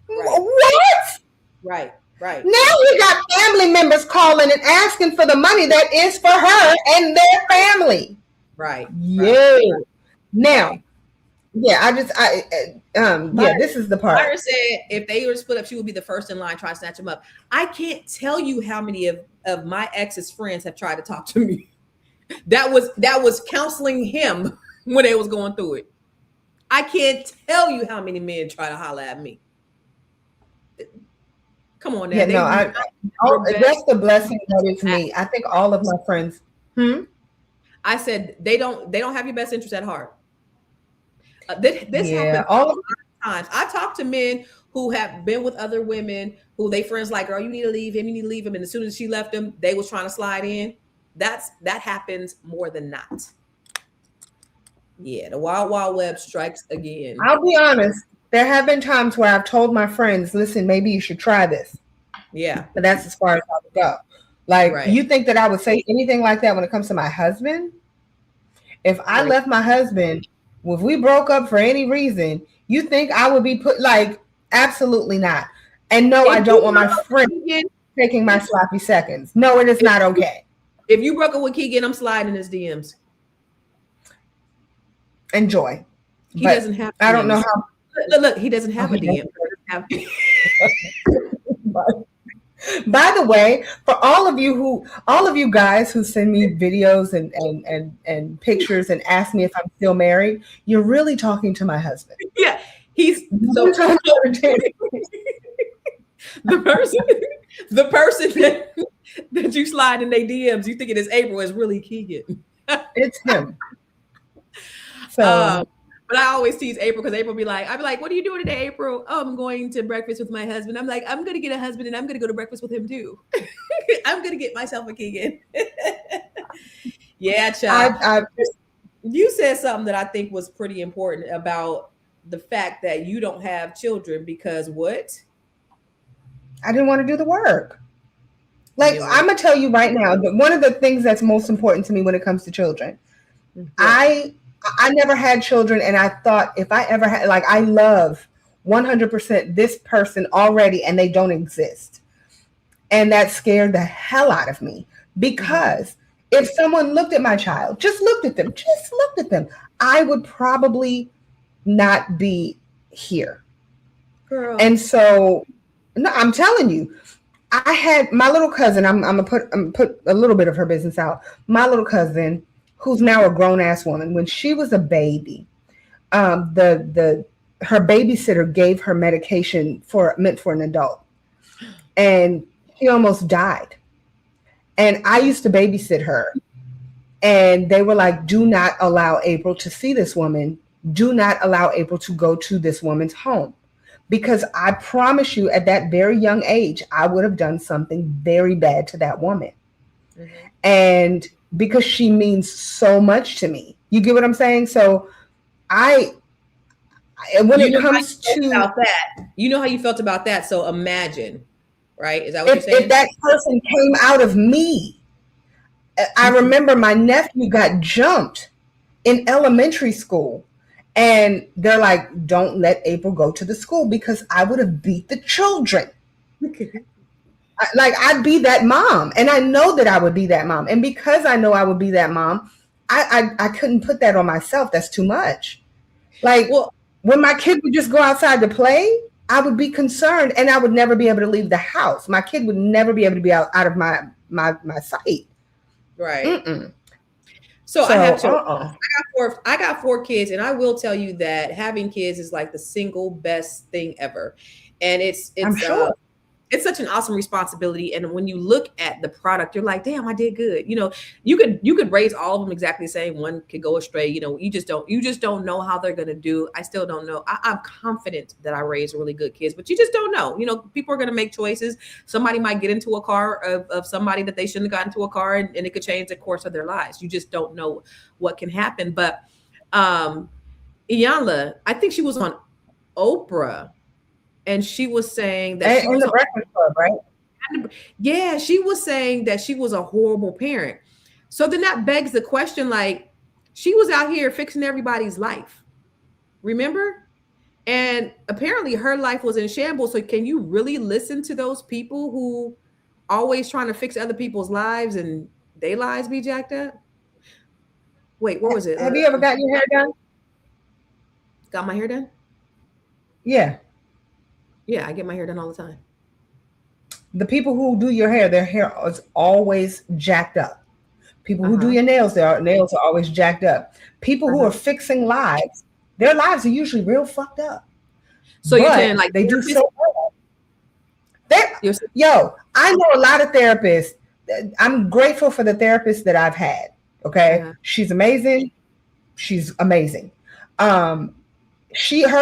What? Right. Now you got family members calling and asking for the money that is for her and their family. Right. Yeah. Now, yeah, this is the part. Myra said if they were split up, she would be the first in line trying to snatch him up. I can't tell you how many of my ex's friends have tried to talk to me. That was counseling him when they was going through it. I can't tell you how many men try to holler at me. Come on now. Yeah, that's the blessing that it's me. I think all of my friends. I said they don't have your best interest at heart. This happens all the times. I talk to men who have been with other women who they friends like, girl, you need to leave him. You need to leave him. And as soon as she left him, they was trying to slide in. That happens more than not. Yeah, the wild, wild web strikes again. I'll be honest. There have been times where I've told my friends, listen, maybe you should try this. Yeah. But that's as far as I would go. Like, you think that I would say anything like that when it comes to my husband? If I left my husband, if we broke up for any reason, you think I would be put like, absolutely not. And no, I don't want my friend taking my sloppy seconds. No, it is not okay. If you broke up with Keegan, I'm sliding his DMs. Enjoy. He doesn't have. I don't know how. Look, he doesn't have a DM. By the way, for all of you guys who send me videos and pictures and ask me if I'm still married, you're really talking to my husband. Yeah, he's so the person that you slide in their DMs, you think it is April, is really Keegan. It's him. So. But I always tease April because April I'd be like, what are you doing today, April? Oh, I'm going to breakfast with my husband. I'm like, I'm going to get a husband and I'm going to go to breakfast with him too. I'm going to get myself a Keegan. Yeah, child. You said something that I think was pretty important about the fact that you don't have children because what? I didn't want to do the work. Like, I'm going to tell you right now, that one of the things that's most important to me when it comes to children, I never had children, and I thought if I ever had, like, I love 100% this person already, and they don't exist. And that scared the hell out of me because if someone looked at my child, just looked at them, I would probably not be here. Girl. And so, no, I'm telling you, I had my little cousin, I'm gonna put a little bit of her business out. My little cousin, who's now a grown-ass woman, when she was a baby, her babysitter gave her medication meant for an adult. And she almost died. And I used to babysit her. And they were like, do not allow April to see this woman. Do not allow April to go to this woman's home. Because I promise you, at that very young age, I would have done something very bad to that woman. Mm-hmm. And because she means so much to me. You get what I'm saying? So when it comes to that, you know how you felt about that. So imagine, right? Is that what you're saying? If that person came out of me, I remember my nephew got jumped in elementary school. And they're like, don't let April go to the school because I would have beat the children. I'd be that mom, and I know that I would be that mom. And because I know I would be that mom, I couldn't put that on myself. That's too much. Like, when my kid would just go outside to play, I would be concerned, and I would never be able to leave the house. My kid would never be able to be out of my sight. Right. Mm-mm. So I have I got four kids, and I will tell you that having kids is like the single best thing ever. And it's I'm sure. it's such an awesome responsibility. And when you look at the product, you're like, damn, I did good. You know, you could raise all of them exactly the same. One could go astray. You know, you just don't know how they're going to do. I still don't know. I'm confident that I raised really good kids, but you just don't know. You know, people are going to make choices. Somebody might get into a car of somebody that they shouldn't have gotten into a car, and it could change the course of their lives. You just don't know what can happen. But Iyanla, I think she was on Oprah, and she was saying that she was the Breakfast Club, right? Yeah, she was saying that she was a horrible parent. So then that begs the question, like, she was out here fixing everybody's life. Remember? And apparently her life was in shambles. So can you really listen to those people who always trying to fix other people's lives and their lives be jacked up? Wait, what was it? Have you ever gotten your hair done? Got my hair done? Yeah. Yeah, I get my hair done all the time. The people who do your hair, their hair is always jacked up. People who do your nails, their nails are always jacked up. People who are fixing lives, their lives are usually real fucked up. So you're saying like they do so well. Yo, I know a lot of therapists. I'm grateful for the therapists that I've had. Okay. She's amazing. She's amazing. Her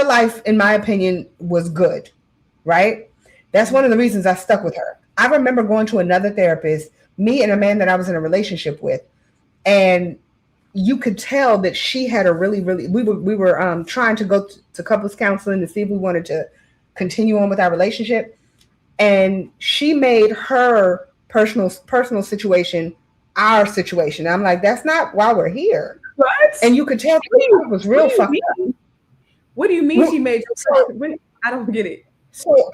life, in my opinion, was good. Right? That's one of the reasons I stuck with her. I remember going to another therapist, me and a man that I was in a relationship with, and you could tell that she had a really, we were trying to go to couples counseling to see if we wanted to continue on with our relationship. And she made her personal situation our situation. I'm like, that's not why we're here. What? And you could tell it was real fucked up. What do you mean she made you? I don't get it. So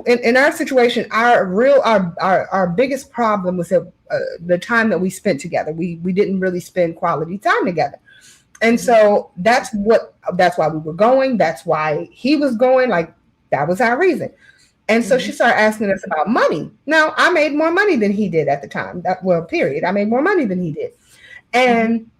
in our situation, our biggest problem was that the time that we spent together. We didn't really spend quality time together, and so that's why we were going. That's why he was going. Like that was our reason. And so she started asking us about money. Now I made more money than he did at the time. Period. I made more money than he did, and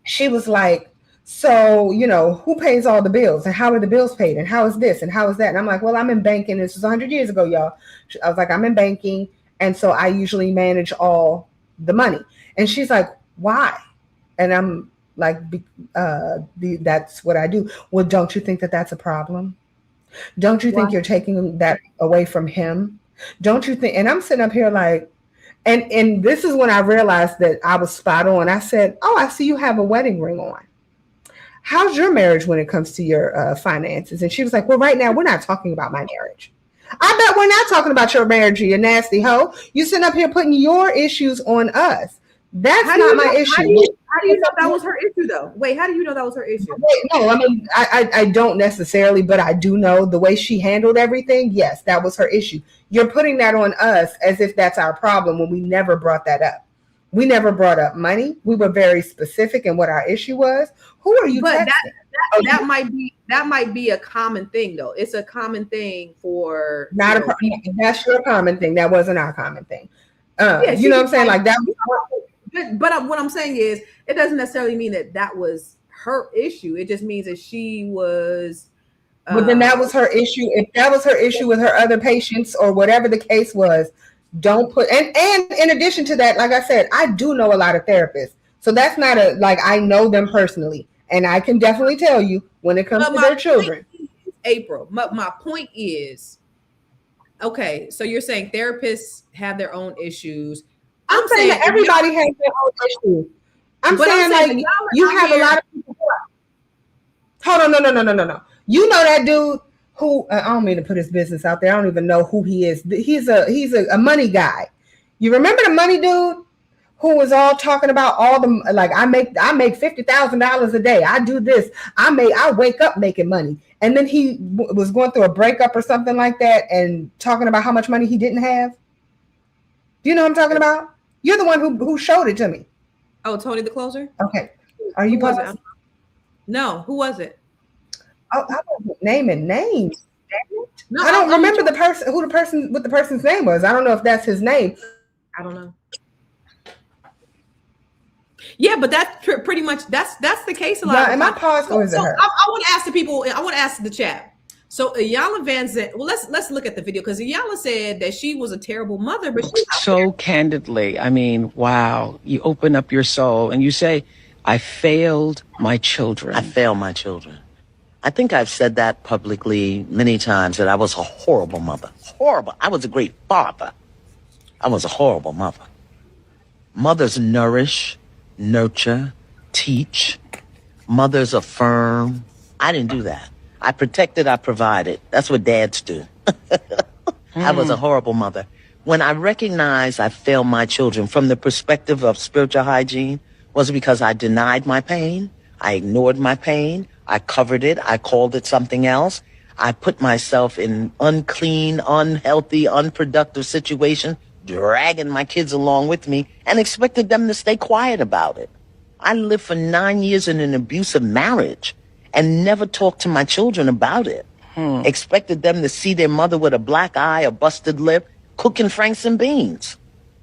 she was like, so, you know, who pays all the bills and how are the bills paid and how is this and how is that? And I'm like, well, I'm in banking. This was 100 years ago, y'all. I was like, I'm in banking. And so I usually manage all the money. And she's like, why? And I'm like, that's what I do. Well, don't you think that that's a problem? Don't you think you're taking that away from him? Don't you think? And I'm sitting up here like, and this is when I realized that I was spot on. I said, oh, I see you have a wedding ring on. How's your marriage when it comes to your finances? And she was like, well, right now, we're not talking about my marriage. I bet we're not talking about your marriage, you nasty hoe. You sitting up here putting your issues on us. That's not my issue. How do you know that was her issue, though? Wait, how do you know that was her issue? No, I mean, I don't necessarily, but I do know the way she handled everything. Yes, that was her issue. You're putting that on us as if that's our problem when we never brought that up. We never brought up money. We were very specific in what our issue was. Who are you texting? That might be a common thing, though. It's a common thing for that's your common thing. That wasn't our common thing. You know what I'm saying? Like that. But what I'm saying is, it doesn't necessarily mean that was her issue. It just means that she was. But then that was her issue. If that was her issue with her other patients or whatever the case was, don't put. And in addition to that, like I said, I do know a lot of therapists. So that's not I know them personally. And I can definitely tell you when it comes to their children. April, my point is, okay, so you're saying therapists have their own issues. I'm saying that everybody has their own issues. I'm saying you have a lot of people. Hold on, no. You know that dude who I don't mean to put his business out there. I don't even know who he is. He's a money guy. You remember the money dude who was all talking about all the I make $50,000 a day. I do this. I wake up making money. And then he was going through a breakup or something like that and talking about how much money he didn't have. Do you know what I'm talking about? You're the one who showed it to me. Oh, Tony the Closer? Okay. Are you positive? No, who was it? I wasn't naming names. No, I don't remember the person's name was. I don't know if that's his name. I don't know. Yeah, but that's pretty much that's the case a lot. Yeah, am I paused or is it her? I want to ask the people. I want to ask the chat. So Iyanla Vanzant, well, let's look at the video, because Iyanla said that she was a terrible mother, but so candidly. I mean, wow. You open up your soul and you say, I failed my children. I failed my children. I think I've said that publicly many times, that I was a horrible mother. Horrible. I was a great father. I was a horrible mother. Mothers nourish, nurture, teach. Mothers affirm. I didn't do that. I protected, I provided. That's what dads do. I was a horrible mother. When I recognized I failed my children from the perspective of spiritual hygiene, was because I denied my pain. I ignored my pain. I covered it. I called it something else. I put myself in unclean, unhealthy, unproductive situation, dragging my kids along with me, and expected them to stay quiet about it. I lived for 9 years in an abusive marriage and never talked to my children about it. Expected them to see their mother with a black eye, a busted lip, cooking franks and beans.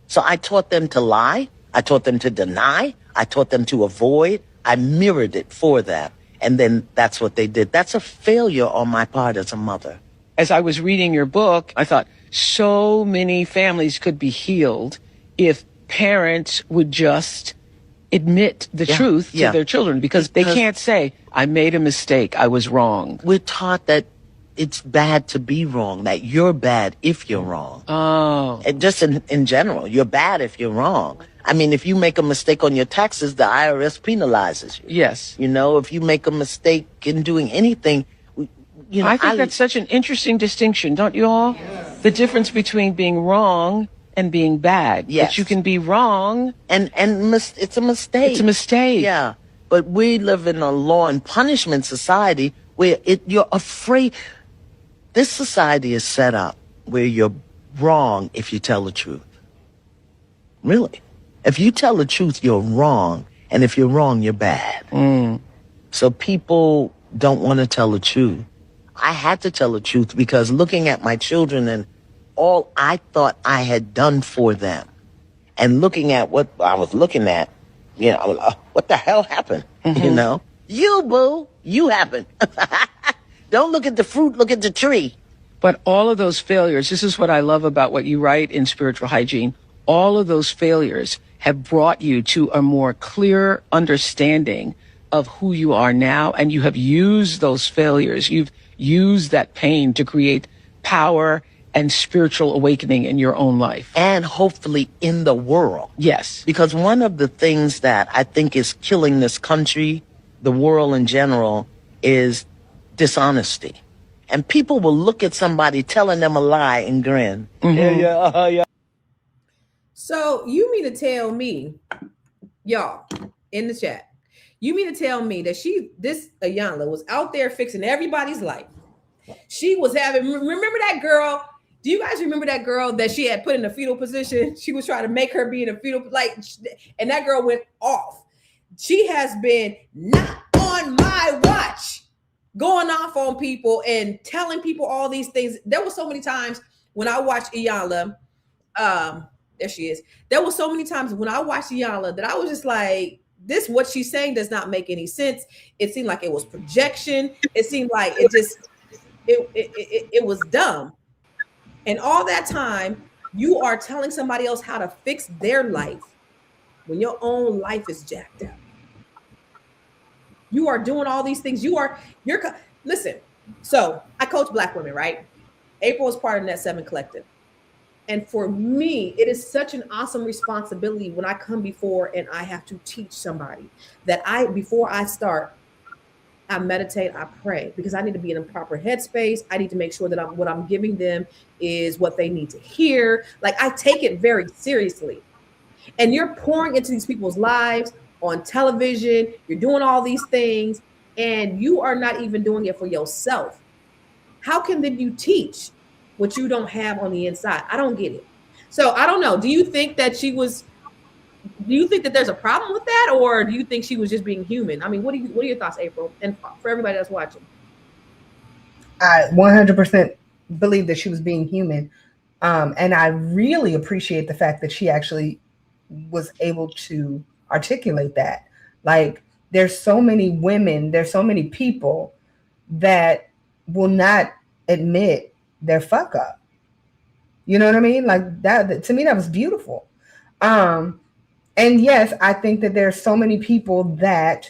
So I taught them to lie. I taught them to deny. I taught them to avoid. I mirrored it for them. And then that's what they did. That's a failure on my part as a mother. As I was reading your book, I thought so many families could be healed if parents would just admit the truth to their children, because they can't say, I made a mistake, I was wrong. We're taught that it's bad to be wrong, that you're bad if you're wrong. Oh. And just in general, you're bad if you're wrong. I mean, if you make a mistake on your taxes, the IRS penalizes you. Yes. You know, if you make a mistake in doing anything, you know, I think that's such an interesting distinction, don't you all? Yes. The difference between being wrong and being bad. Yes. That you can be wrong. And it's a mistake. It's a mistake. Yeah. But we live in a law and punishment society where you're afraid. This society is set up where you're wrong if you tell the truth. Really. If you tell the truth, you're wrong. And if you're wrong, you're bad. So people don't want to tell the truth. I had to tell the truth because looking at my children and all I thought I had done for them, and looking at what I was looking at, you know, what the hell happened? You know, you boo, you happened. Don't look at the fruit, look at the tree. But all of those failures, this is what I love about what you write in Spiritual Hygiene. All of those failures have brought you to a more clear understanding of who you are now. And you have used those failures. You've used that pain to create power and spiritual awakening in your own life. And hopefully in the world. Yes. Because one of the things that I think is killing this country, the world in general, is dishonesty. And people will look at somebody telling them a lie and grin. Yeah. So you mean to tell me, y'all, in the chat, you mean to tell me that this Iyanla was out there fixing everybody's life? She was remember that girl? Do you guys remember that girl that she had put in a fetal position? She was trying to make her be in a fetal, and that girl went off. She has been not on my watch, going off on people and telling people all these things. There were so many times when I watched Iyanla, there she is. There were so many times when I watched Iyanla that I was just like, what she's saying does not make any sense. It seemed like it was projection. It seemed like it was dumb. And all that time, you are telling somebody else how to fix their life when your own life is jacked up. You are doing all these things. Listen. So I coach Black women, right? April is part of Net 7 Collective. And for me, it is such an awesome responsibility when I come before and I have to teach somebody that before I start, I meditate, I pray, because I need to be in a proper headspace. I need to make sure that what I'm giving them is what they need to hear. Like, I take it very seriously. And you're pouring into these people's lives on television. You're doing all these things, and you are not even doing it for yourself. How can then you teach what you don't have on the inside? I don't get it. So I don't know. Do you think that there's a problem with that, or do you think she was just being human? I mean, what are your thoughts, April? And for everybody that's watching. I 100% believe that she was being human. And I really appreciate the fact that she actually was able to articulate that. Like, there's so many women, there's so many people that will not admit their fuck up. You know what I mean? Like that to me, that was beautiful. And yes, I think that there's so many people that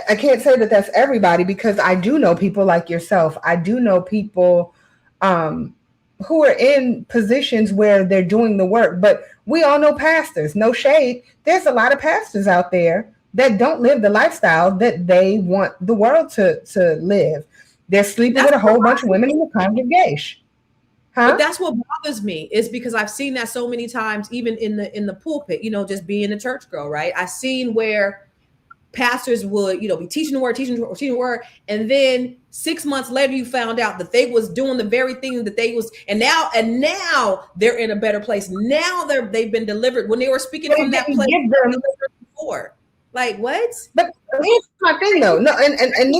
I can't say that that's everybody, because I do know people like yourself. I do know people who are in positions where they're doing the work, but we all know pastors. No shade. There's a lot of pastors out there that don't live the lifestyle that they want the world to live. They're sleeping with a whole bunch of women in the congregation. Huh? But that's what bothers me, is because I've seen that so many times, even in the pulpit, you know, just being a church girl, right? I've seen where pastors would, you know, be teaching the word, and then 6 months later you found out that they was doing the very thing that they was, and now they're in a better place. Now they've been delivered when they were speaking from that place before. Like what? But here's my thing though. No, and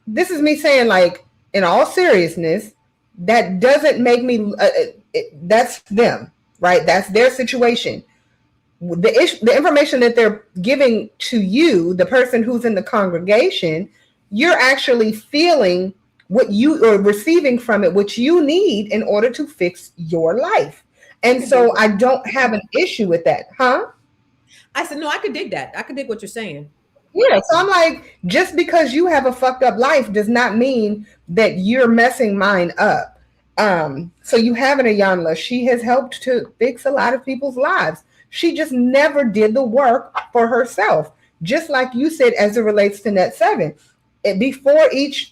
this is me saying, like, in all seriousness, that doesn't make me that's them, right? That's their situation. The information that they're giving to you, the person who's in the congregation, you're actually feeling what you are receiving from it, what you need in order to fix your life. And so I don't have an issue with that. Huh? I said, no, I could dig that. I could dig what you're saying. Yeah. So I'm like, just because you have a fucked up life does not mean that you're messing mine up. So you have an Iyanla. She has helped to fix a lot of people's lives. She just never did the work for herself. Just like you said, as it relates to Net 7. Before each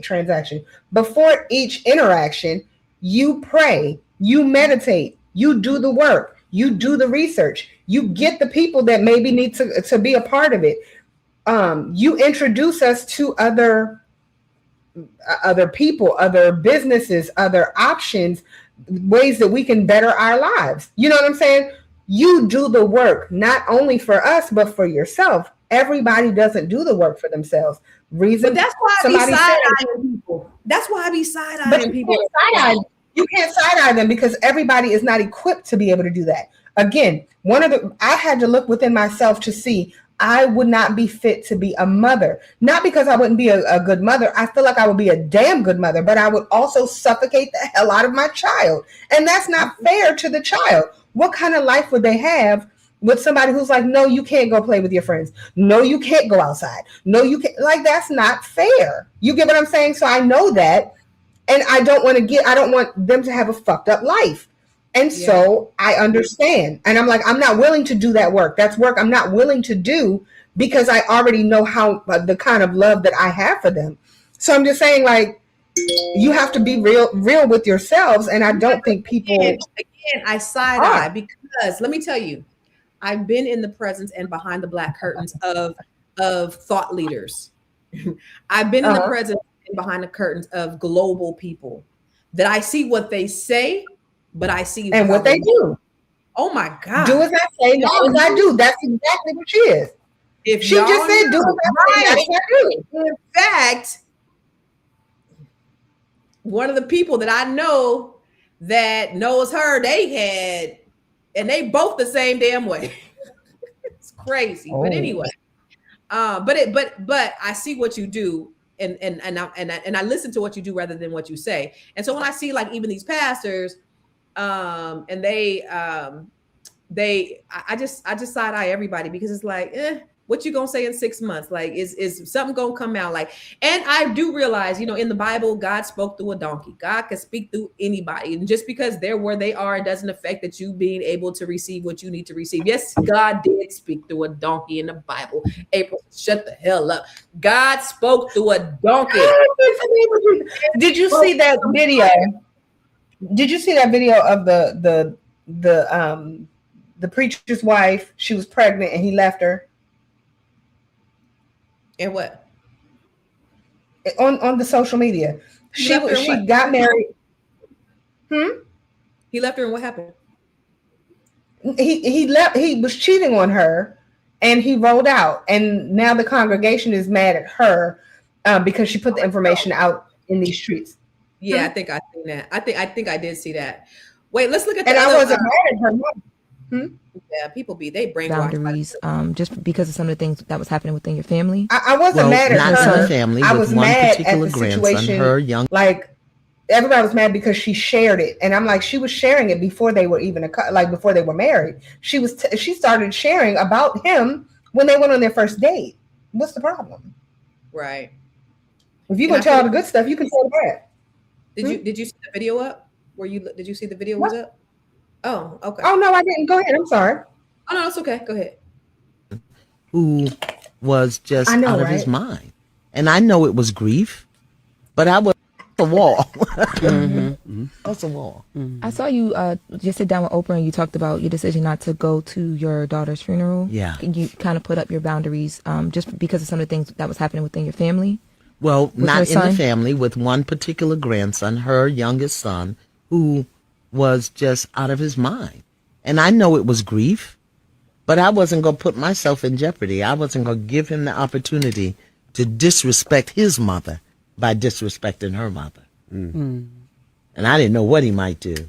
transaction, before each interaction, you pray, you meditate, you do the work, you do the research, you get the people that maybe need to be a part of it. You introduce us to other people, other businesses, other options, ways that we can better our lives. You know what I'm saying? You do the work, not only for us, but for yourself. Everybody doesn't do the work for themselves. But that's why I be side-eyeing people. That's why I be side-eyeing people. You can't side-eye them because everybody is not equipped to be able to do that. Again, I had to look within myself to see I would not be fit to be a mother. Not because I wouldn't be a good mother. I feel like I would be a damn good mother, but I would also suffocate the hell out of my child. And that's not fair to the child. What kind of life would they have with somebody who's like, no, you can't go play with your friends. No, you can't go outside. No, you can't. Like, that's not fair. You get what I'm saying? So I know that. And I don't want them to have a fucked up life. And so I understand. And I'm like, I'm not willing to do that work. That's work I'm not willing to do because I already know how the kind of love that I have for them. So I'm just saying, like, you have to be real with yourselves. And I don't think people. Again, I side eye because let me tell you, I've been in the presence and behind the black curtains of thought leaders. I've been in the presence and behind the curtains of global people that I see what they say, but I see and what they do. Oh my God. Do as I say, not as I do. That's exactly what she is. If she just said, do as I say, not as I do. In fact, one of the people that I know that knows her, and they both the same damn way. It's crazy. But anyway, but I see what you do. And I listen to what you do rather than what you say. And so when I see, like, even these pastors, and I just side eye everybody because it's like, what you gonna say in 6 months? Like, is something gonna come out? Like, and I do realize, in the Bible, God spoke through a donkey. God can speak through anybody, and just because they're where they are, it doesn't affect that you being able to receive what you need to receive. Yes, God did speak through a donkey in the Bible. April, shut the hell up. God spoke through a donkey. Did you see that video? Did you see that video of the preacher's wife? She was pregnant and he left her. And what? On the social media. She got married. He left her, and what happened? He left. He was cheating on her, and he rolled out. And now the congregation is mad at her because she put the information out in these streets. Yeah, I think I seen that. I think I did see that. Wait, let's look at that. And I wasn't mad at her. Yeah, people they brainwash boundaries, just because of some of the things that was happening within your family? I wasn't mad at her. Not in the family. I with was one mad particular at the grandson, situation. her young. Like everybody was mad because she shared it, and I'm like, she was sharing it before they were even before they were married. She started sharing about him when they went on their first date. What's the problem? Right. If you gonna tell all the good stuff, you can tell that. Did you see the video up? Did you see the video was up? Oh, okay. Oh no, I didn't. Go ahead. I'm sorry. Oh no, it's okay. Go ahead. Who was just out of his right? mind, and I know it was grief, but I was a wall. That's a wall. I saw you just sit down with Oprah and you talked about your decision not to go to your daughter's funeral. Yeah. And you kind of put up your boundaries just because of some of the things that was happening within your family. Well, not in the son? family, with one particular grandson, her youngest son, who was just out of his mind. And I know it was grief, but I wasn't going to put myself in jeopardy. I wasn't going to give him the opportunity to disrespect his mother by disrespecting her mother. And I didn't know what he might do.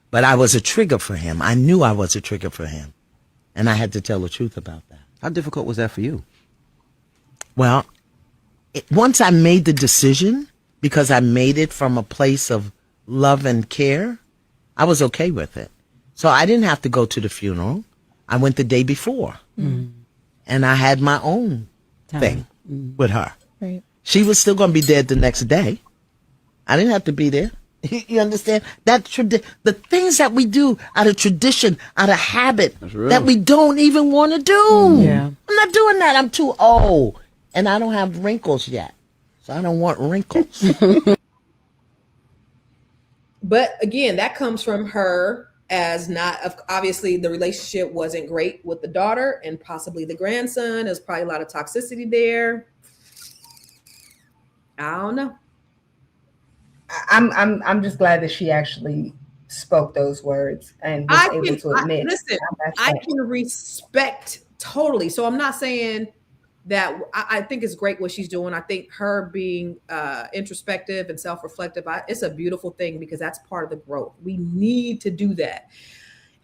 But I was a trigger for him. I knew I was a trigger for him. And I had to tell the truth about that. How difficult was that for you? Well, once I made the decision, because I made it from a place of love and care, I was okay with it. So I didn't have to go to the funeral. I went the day before. And I had my own thing with her. Right. She was still going to be dead the next day. I didn't have to be there. You understand? The things that we do out of tradition, out of habit, that we don't even want to do. Yeah. I'm not doing that. I'm too old. And I don't have wrinkles yet. So I don't want wrinkles. But again, that comes from her as not obviously the relationship wasn't great with the daughter and possibly the grandson. There's probably a lot of toxicity there. I don't know. I'm just glad that she actually spoke those words and was able to admit. I can respect totally. So I'm not saying that I think it's great what she's doing. I think her being introspective and self-reflective, it's a beautiful thing because that's part of the growth. We need to do that.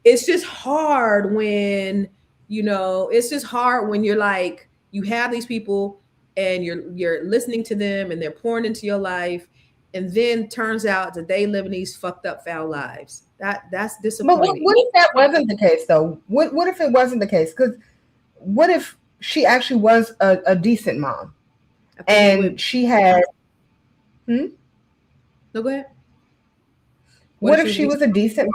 It's just hard when, you're like, you have these people and you're listening to them and they're pouring into your life. And then turns out that they live in these fucked up, foul lives. That's disappointing. But what if that wasn't the case, though? What if it wasn't the case? Because what if she actually was a decent mom, and she had? No, go ahead. What if she was a decent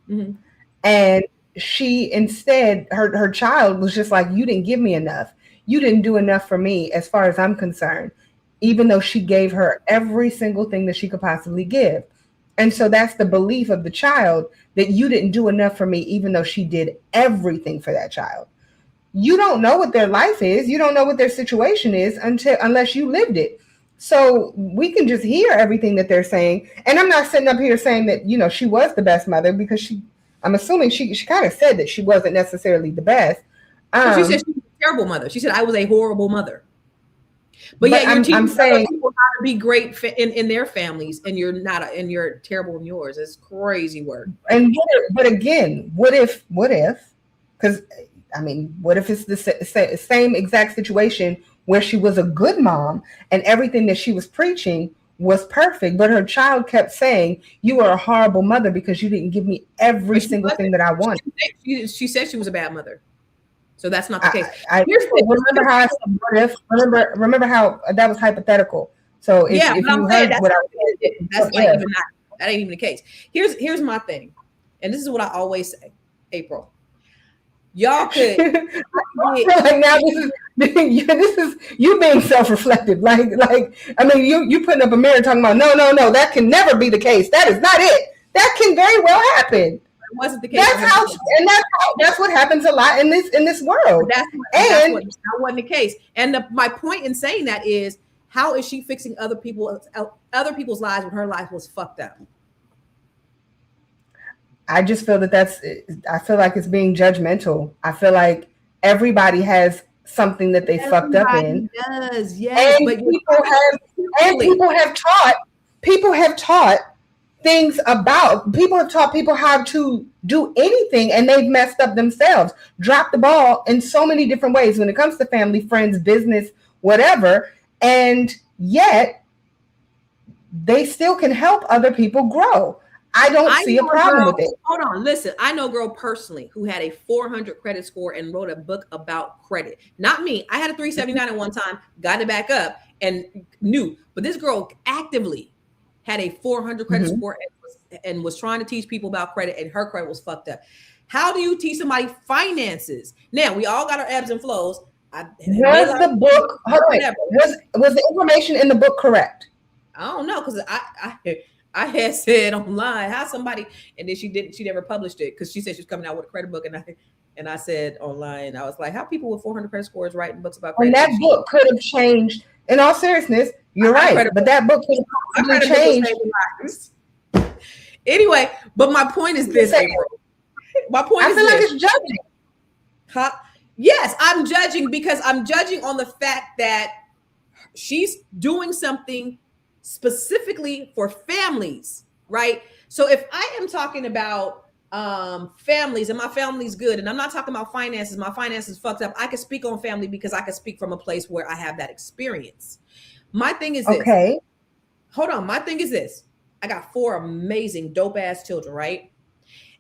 mom, and she instead her child was just like, you didn't give me enough. You didn't do enough for me, as far as I'm concerned. Even though she gave her every single thing that she could possibly give. And so that's the belief of the child, that you didn't do enough for me, even though she did everything for that child. You don't know what their life is. You don't know what their situation is unless you lived it. So we can just hear everything that they're saying. And I'm not sitting up here saying that, she was the best mother, because I'm assuming she kind of said that she wasn't necessarily the best. She said she was a terrible mother. She said, I was a horrible mother. But yeah, you're teaching other people how to be great in their families, and you're not, and you're terrible in yours. It's crazy work. And but again, what if? Because what if it's the same exact situation where she was a good mom and everything that she was preaching was perfect, but her child kept saying, "You are a horrible mother because you didn't give me every single thing that I wanted." She said she was a bad mother. So that's not the case. Remember how I said what if? Remember how that was hypothetical. So if you heard what I said, that ain't even the case. Here's my thing, and this is what I always say, April. Y'all could like now this is you being self-reflective. You putting up a mirror talking about no, that can never be the case. That is not it. That can very well happen. Wasn't the case. That's what happens a lot in this world. That wasn't the case. And my point in saying that is, how is she fixing other people's lives when her life was fucked up? I just feel I feel like it's being judgmental. I feel like everybody has something that they fucked up in. Does, yes. And people have taught things about. People have taught people how to do anything, and they've messed up themselves, dropped the ball in so many different ways when it comes to family, friends, business, whatever. And yet they still can help other people grow. I don't see a problem with it. Hold on, listen. I know a girl personally who had a 400 credit score and wrote a book about credit. Not me. I had a 379 at one time, got it back up and knew. But this girl actively had a 400 credit score and was trying to teach people about credit, and her credit was fucked up. How do you teach somebody finances? Now, we all got our ebbs and flows. Was the book, was the information in the book correct? I don't know, because I had said online how somebody, and then she never published it because she said she was coming out with a credit book, and I said online, I was like, how people with 400 credit scores writing books about credit? And that book could have changed. In all seriousness, you're right, but that book could have possibly changed. Anyway, but my point is this, April. My point is I feel like this. it's judging. Huh? Yes, I'm judging because I'm judging on the fact that she's doing something specifically for families, right? So if I am talking about families and my family's good, and I'm not talking about finances, my finances fucked up, I can speak on family because I can speak from a place where I have that experience. My thing is this. Okay. Hold on. My thing is this. I got 4 amazing dope ass children, right?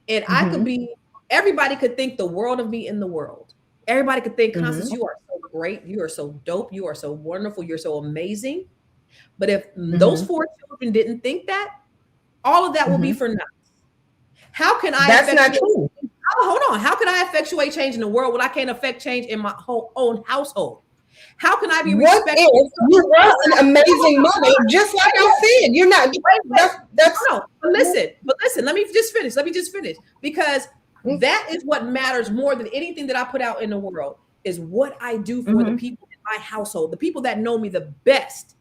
And I could be, everybody could think the world of me in the world. Everybody could think, Constance, you are so great. You are so dope. You are so wonderful. You're so amazing. But if those 4 children didn't think that, all of that will be for nothing. How can I? That's not true. Hold on. How can I effectuate change in the world when I can't affect change in my own household? How can I be respected? What if you were an amazing mother, just like I said? You're not. That's no. But listen. Let me just finish because that is what matters more than anything that I put out in the world. Is what I do for the people in my household, the people that know me the best.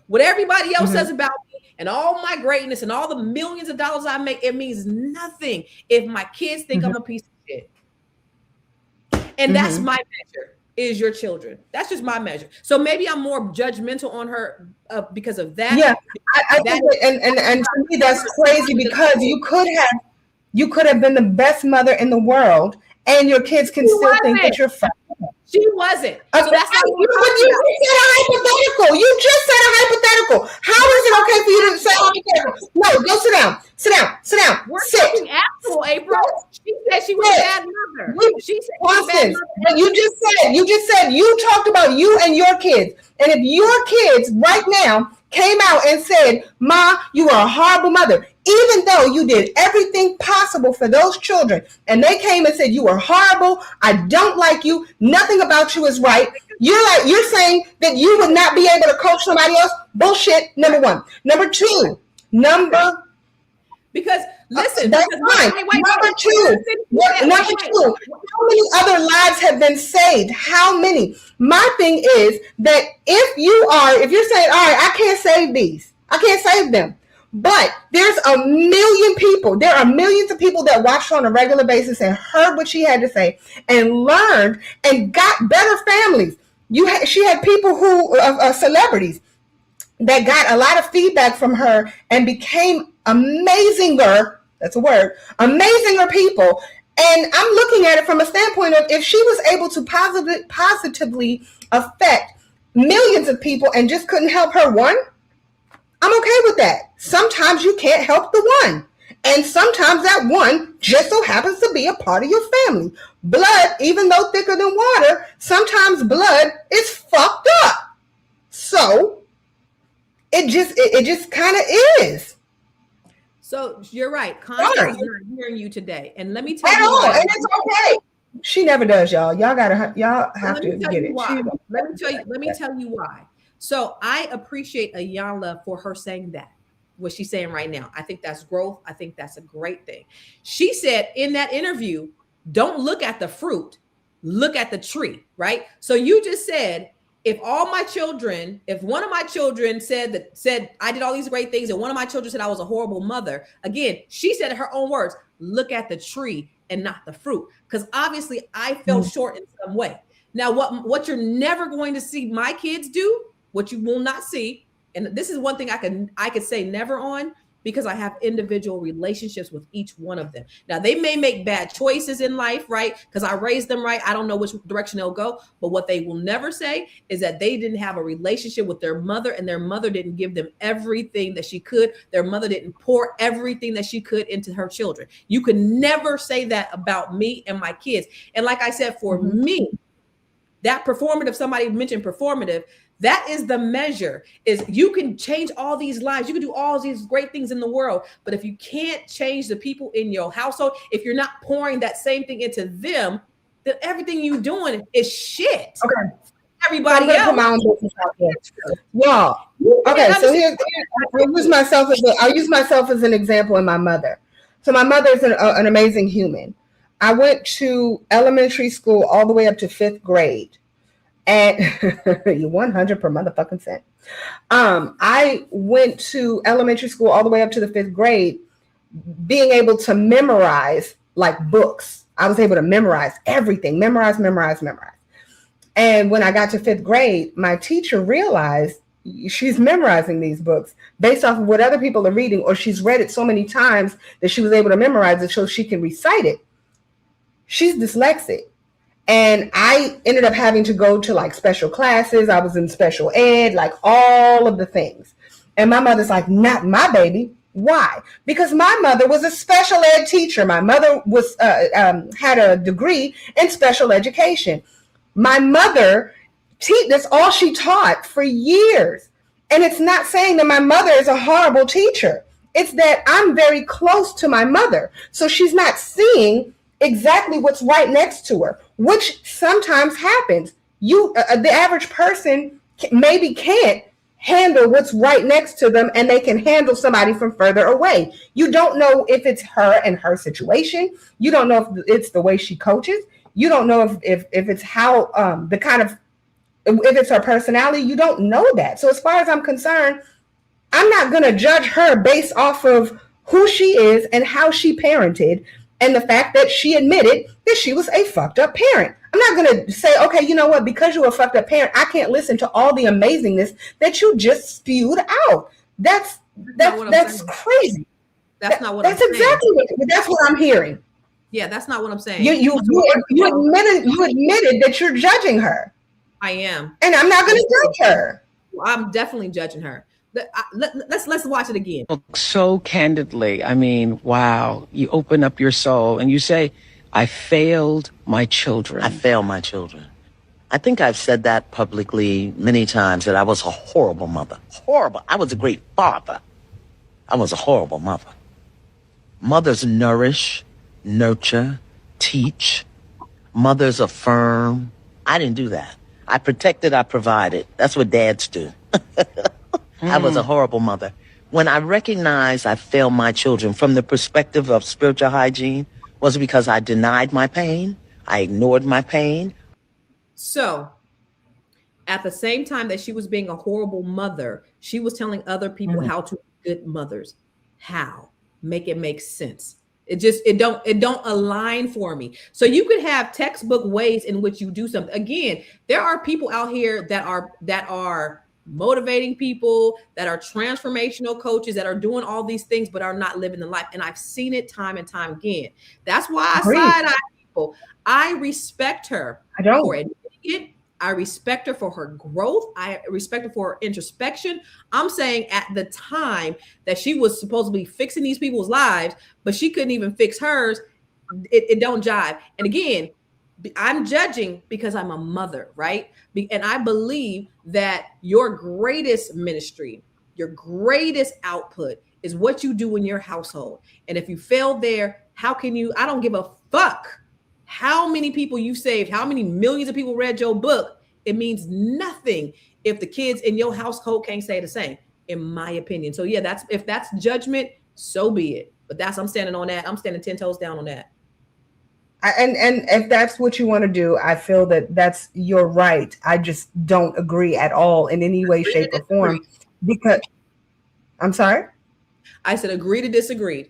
What everybody else says about me and all my greatness and all the millions of dollars I make, it means nothing if my kids think I'm a piece of shit. And that's my measure. Is your children. That's just my measure. So maybe I'm more judgmental on her because of that. Yeah, I think and to me that's crazy because you could have been the best mother in the world, and your kids can still think that you're fine. She wasn't. So that's not you said a hypothetical. You just said a hypothetical. How is it okay for you to say a hypothetical? No, go sit down. Sit down. We're talking actual, April. She said she was a bad mother. She said she was a bad mother. But you just said you talked about you and your kids. And if your kids right now came out and said, Ma, you are a horrible mother, even though you did everything possible for those children, and they came and said, you are horrible, I don't like you, nothing about you is right, you're saying that you would not be able to coach somebody else? Bullshit, number 1. Number 2, because listen, that's fine. Number two, how many other lives have been saved? How many? My thing is that if you're saying, all right, I can't save these, I can't save them, but there's a million people, there are millions of people that watched on a regular basis and heard what she had to say and learned and got better families. She had people who celebrities that got a lot of feedback from her and became amazinger, that's a word, amazinger people. And I'm looking at it from a standpoint of if she was able to positively affect millions of people and just couldn't help her one, I'm okay with that. Sometimes you can't help the one. And sometimes that one just so happens to be a part of your family. Blood, even though thicker than water, sometimes blood is fucked up. So it just kind of is. So you're right. Constance is not hearing you today. And let me tell you why. And it's okay. She never does, y'all. Y'all have to get it. Let me tell you why. So I appreciate Iyanla for her saying that, what she's saying right now. I think that's growth. I think that's a great thing. She said in that interview, don't look at the fruit, look at the tree, right? So you just said, if one of my children said I did all these great things and one of my children said I was a horrible mother, again, she said in her own words, look at the tree and not the fruit. Because obviously I fell short in some way. Now, what you're never going to see my kids do, what you will not see, and this is one thing I could say never on, because I have individual relationships with each one of them. Now, they may make bad choices in life, right? Because I raised them right. I don't know which direction they'll go. But what they will never say is that they didn't have a relationship with their mother, and their mother didn't give them everything that she could. Their mother didn't pour everything that she could into her children. You could never say that about me and my kids. And like I said, for me, that performative, somebody mentioned performative, that is the measure. Is you can change all these lives, you can do all these great things in the world, but if you can't change the people in your household, if you're not pouring that same thing into them, then everything you're doing is shit. Okay. Everybody else. else. Put my own business out there. Y'all. Okay, so here I'll use myself as an example in my mother. So my mother is an amazing human. I went to elementary school all the way up to 5th grade. And you 100 per motherfucking cent. I went to elementary school all the way up to the 5th grade, being able to memorize like books. I was able to memorize everything, memorize. And when I got to 5th grade, my teacher realized she's memorizing these books based off of what other people are reading, or she's read it so many times that she was able to memorize it so she can recite it. She's dyslexic. And I ended up having to go to like special classes. I was in special ed, like all of the things. And my mother's like, not my baby. Why? Because my mother was a special ed teacher. My mother was had a degree in special education. My mother, that's all she taught for years. And it's not saying that my mother is a horrible teacher. It's that I'm very close to my mother. So she's not seeing exactly what's right next to her, which sometimes happens. The average person maybe can't handle what's right next to them, and they can handle somebody from further away. You don't know if it's her and her situation. You don't know if it's the way she coaches. You don't know if it's how if it's her personality. You don't know that. So as far as I'm concerned, I'm not going to judge her based off of who she is and how she parented, and the fact that she admitted that she was a fucked up parent. I'm not going to say, okay, you know what, because you're a fucked up parent, I can't listen to all the amazingness that you just spewed out. That's crazy. That's not what I'm saying. That's exactly what I'm hearing. Yeah, that's not what I'm saying. You admitted that you're judging her. I am. And I'm not going to judge her. I'm definitely judging her. Let's watch it again. So candidly, I mean, wow. You open up your soul and you say, I failed my children. I failed my children. I think I've said that publicly many times, that I was a horrible mother. Horrible. I was a great father. I was a horrible mother. Mothers nourish, nurture, teach. Mothers affirm. I didn't do that. I protected, I provided. That's what dads do. I was a horrible mother. When I recognized I failed my children from the perspective of spiritual hygiene, was it because I denied my pain? I ignored my pain? So, at the same time that she was being a horrible mother, she was telling other people how to be good mothers. How? Make it make sense. It don't align for me. So you could have textbook ways in which you do something. Again, there are people out here that are motivating people, that are transformational coaches, that are doing all these things, but are not living the life. And I've seen it time and time again. That's why I side-eye people. I respect her for admitting it. I respect her for her growth. I respect her for her introspection. I'm saying at the time that she was supposed to be fixing these people's lives, but she couldn't even fix hers, it don't jive. And again, I'm judging because I'm a mother, right? And I believe that your greatest ministry, your greatest output is what you do in your household. And if you fail there, how can you? I don't give a fuck how many people you saved, how many millions of people read your book. It means nothing if the kids in your household can't say the same, in my opinion. So yeah, if that's judgment, so be it. But I'm standing on that. I'm standing 10 toes down on that. And if that's what you want to do, I feel that that's your right. I just don't agree at all in any way, shape, or form. Because I'm sorry? I said agree to disagree.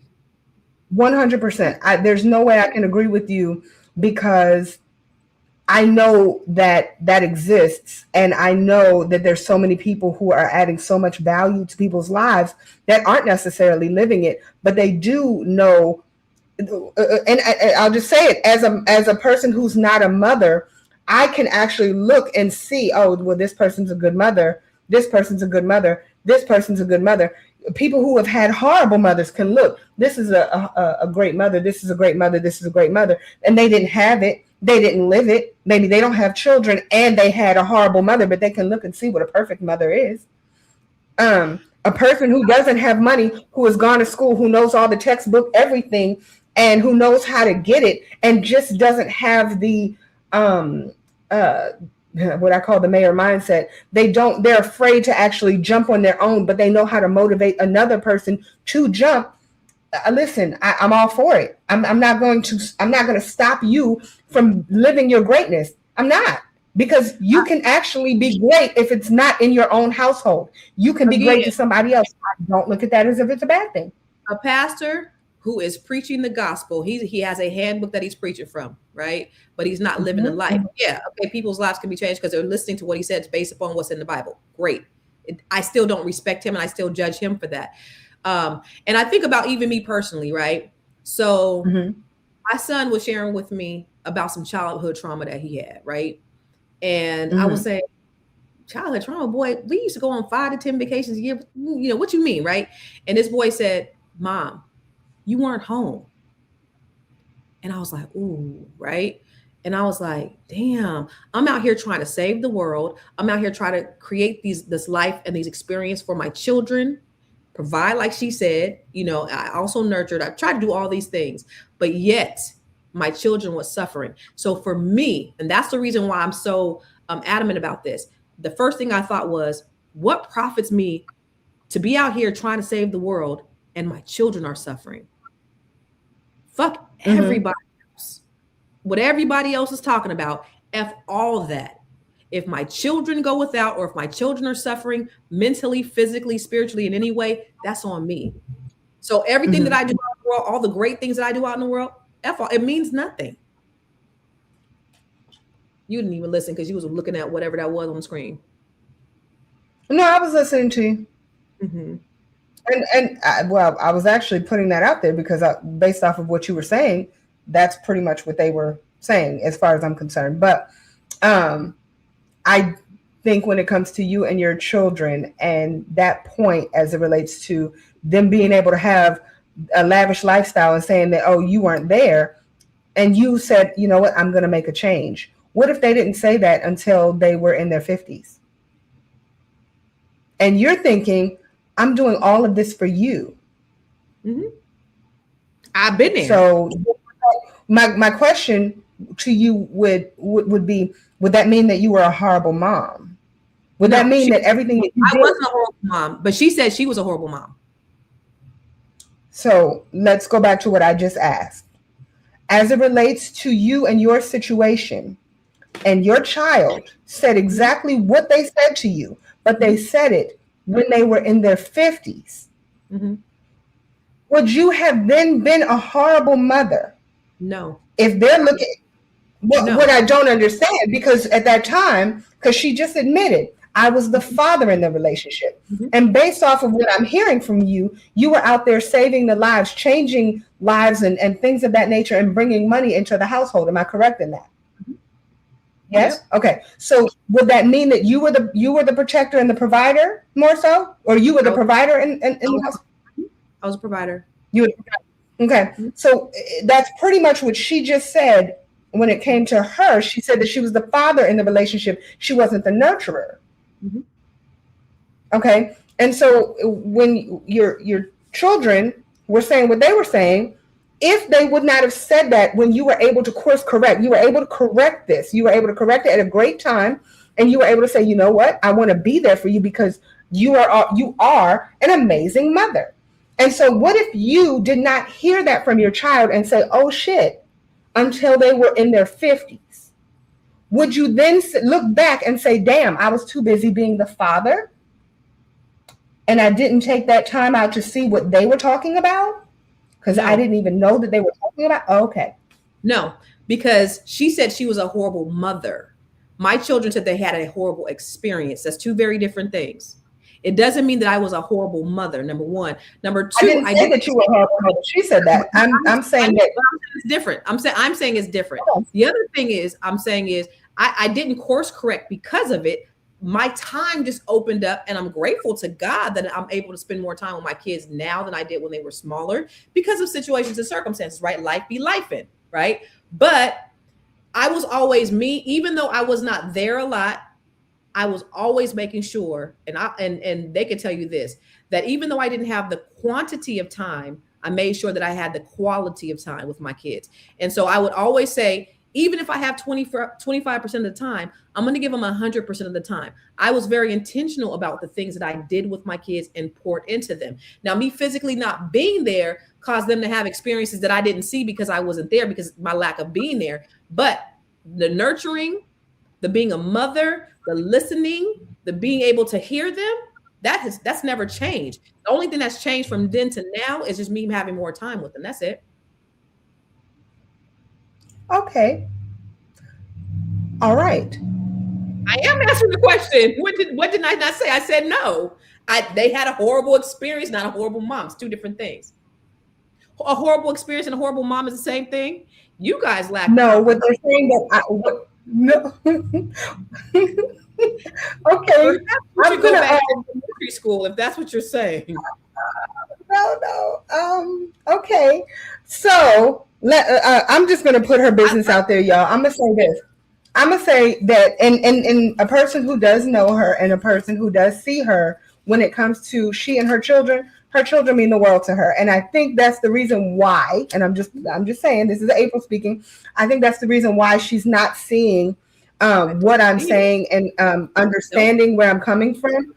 100%. There's no way I can agree with you, because I know that exists, and I know that there's so many people who are adding so much value to people's lives that aren't necessarily living it, but they do know. And I'll just say it, as a person who's not a mother, I can actually look and see, oh, well, this person's a good mother. This person's a good mother. This person's a good mother. People who have had horrible mothers can look. This is a great mother. This is a great mother. This is a great mother. And they didn't have it. They didn't live it. Maybe they don't have children and they had a horrible mother, but they can look and see what a perfect mother is. A person who doesn't have money, who has gone to school, who knows all the textbook, everything, and who knows how to get it, and just doesn't have the what I call the mayor mindset. They're afraid to actually jump on their own, but they know how to motivate another person to jump. Listen, I'm all for it. I'm not going to stop you from living your greatness. I'm not, because you can actually be great if it's not in your own household. You can be great to somebody else. I don't look at that as if it's a bad thing. A pastor who is preaching the gospel, he has a handbook that he's preaching from, right? But he's not living the life. Yeah, okay, people's lives can be changed because they're listening to what he said based upon what's in the Bible. Great. I still don't respect him, and I still judge him for that. And I think about even me personally, right? So my son was sharing with me about some childhood trauma that he had, right? And I was saying, childhood trauma, boy, we used to go on 5 to 10 vacations a year. You know, what you mean, right? And this boy said, Mom, you weren't home. And I was like, ooh, right? And I was like, damn, I'm out here trying to save the world. I'm out here trying to create this life and these experiences for my children, provide, like she said, you know, I also nurtured. I've tried to do all these things, but yet my children was suffering. So for me, and that's the reason why I'm so adamant about this. The first thing I thought was, what profits me to be out here trying to save the world and my children are suffering? Fuck everybody else. What everybody else is talking about, F all that. If my children go without, or if my children are suffering mentally, physically, spiritually, in any way, that's on me. So everything that I do out in the world, all the great things that I do out in the world, F all, it means nothing. You didn't even listen because you was looking at whatever that was on the screen. No, I was listening to you. And I was actually putting that out there because based off of what you were saying, that's pretty much what they were saying as far as I'm concerned. But I think when it comes to you and your children and that point as it relates to them being able to have a lavish lifestyle and saying that, oh, you weren't there, and you said, you know what, I'm going to make a change. What if they didn't say that until they were in their 50s? And you're thinking, I'm doing all of this for you. I've been there. So my question to you would be, would that mean that you were a horrible mom? Would that mean that everything that you did? I wasn't a horrible mom, but she said she was a horrible mom. So let's go back to what I just asked. As it relates to you and your situation, and your child said exactly what they said to you, but they said it when they were in their 50s. Would you have then been a horrible mother? No. If they're looking, what I don't understand, because at that time, because she just admitted, I was the father in the relationship. And based off of what I'm hearing from you, you were out there saving the lives, changing lives and things of that nature, and bringing money into the household. Am I correct in that? Yes. Okay. So would that mean that you were the protector and the provider more so, or you were the provider in the house? I was a provider. You were. Okay. So that's pretty much what she just said. When it came to her, she said that she was the father in the relationship. She wasn't the nurturer. Okay. And so when your children were saying what they were saying, if they would not have said that when you were able to course correct, you were able to correct this, you were able to correct it at a great time, and you were able to say, you know what, I want to be there for you because you are an amazing mother. And so what if you did not hear that from your child and say, oh shit, until they were in their 50s? Would you then look back and say, damn, I was too busy being the father and I didn't take that time out to see what they were talking about? Because I didn't even know that they were talking about. Oh, okay. No, because she said she was a horrible mother. My children said they had a horrible experience. That's two very different things. It doesn't mean that I was a horrible mother, number one. Number two, I didn't say that you were a horrible mother. She said that. I'm saying that it's different. I'm saying it's different. The other thing is, I didn't course correct because of it. My time just opened up, and I'm grateful to God that I'm able to spend more time with my kids now than I did when they were smaller because of situations and circumstances, right? Life be lifing, right? But I was always me, even though I was not there a lot. I was always making sure, and they can tell you this, that even though I didn't have the quantity of time, I made sure that I had the quality of time with my kids. And so I would always say, even if I have 25% of the time, I'm going to give them 100% of the time. I was very intentional about the things that I did with my kids and poured into them. Now, me physically not being there caused them to have experiences that I didn't see because I wasn't there, because my lack of being there. But the nurturing, the being a mother, the listening, the being able to hear them, that's never changed. The only thing that's changed from then to now is just me having more time with them. That's it. Okay. All right. I am answering the question. What did I not say? I said no. They had a horrible experience, not a horrible mom. It's two different things. A horrible experience and a horrible mom is the same thing. You guys lack. No, what they're saying that no. Okay. I'm gonna back to elementary school if that's what you're saying. No. Okay. So I'm just gonna put her business out there, y'all. I'm gonna say this. I'm gonna say that, and a person who does know her and a person who does see her, when it comes to she and her children mean the world to her. And I think that's the reason why, and I'm just saying, this is April speaking. I think that's the reason why she's not seeing what I'm saying and understanding where I'm coming from.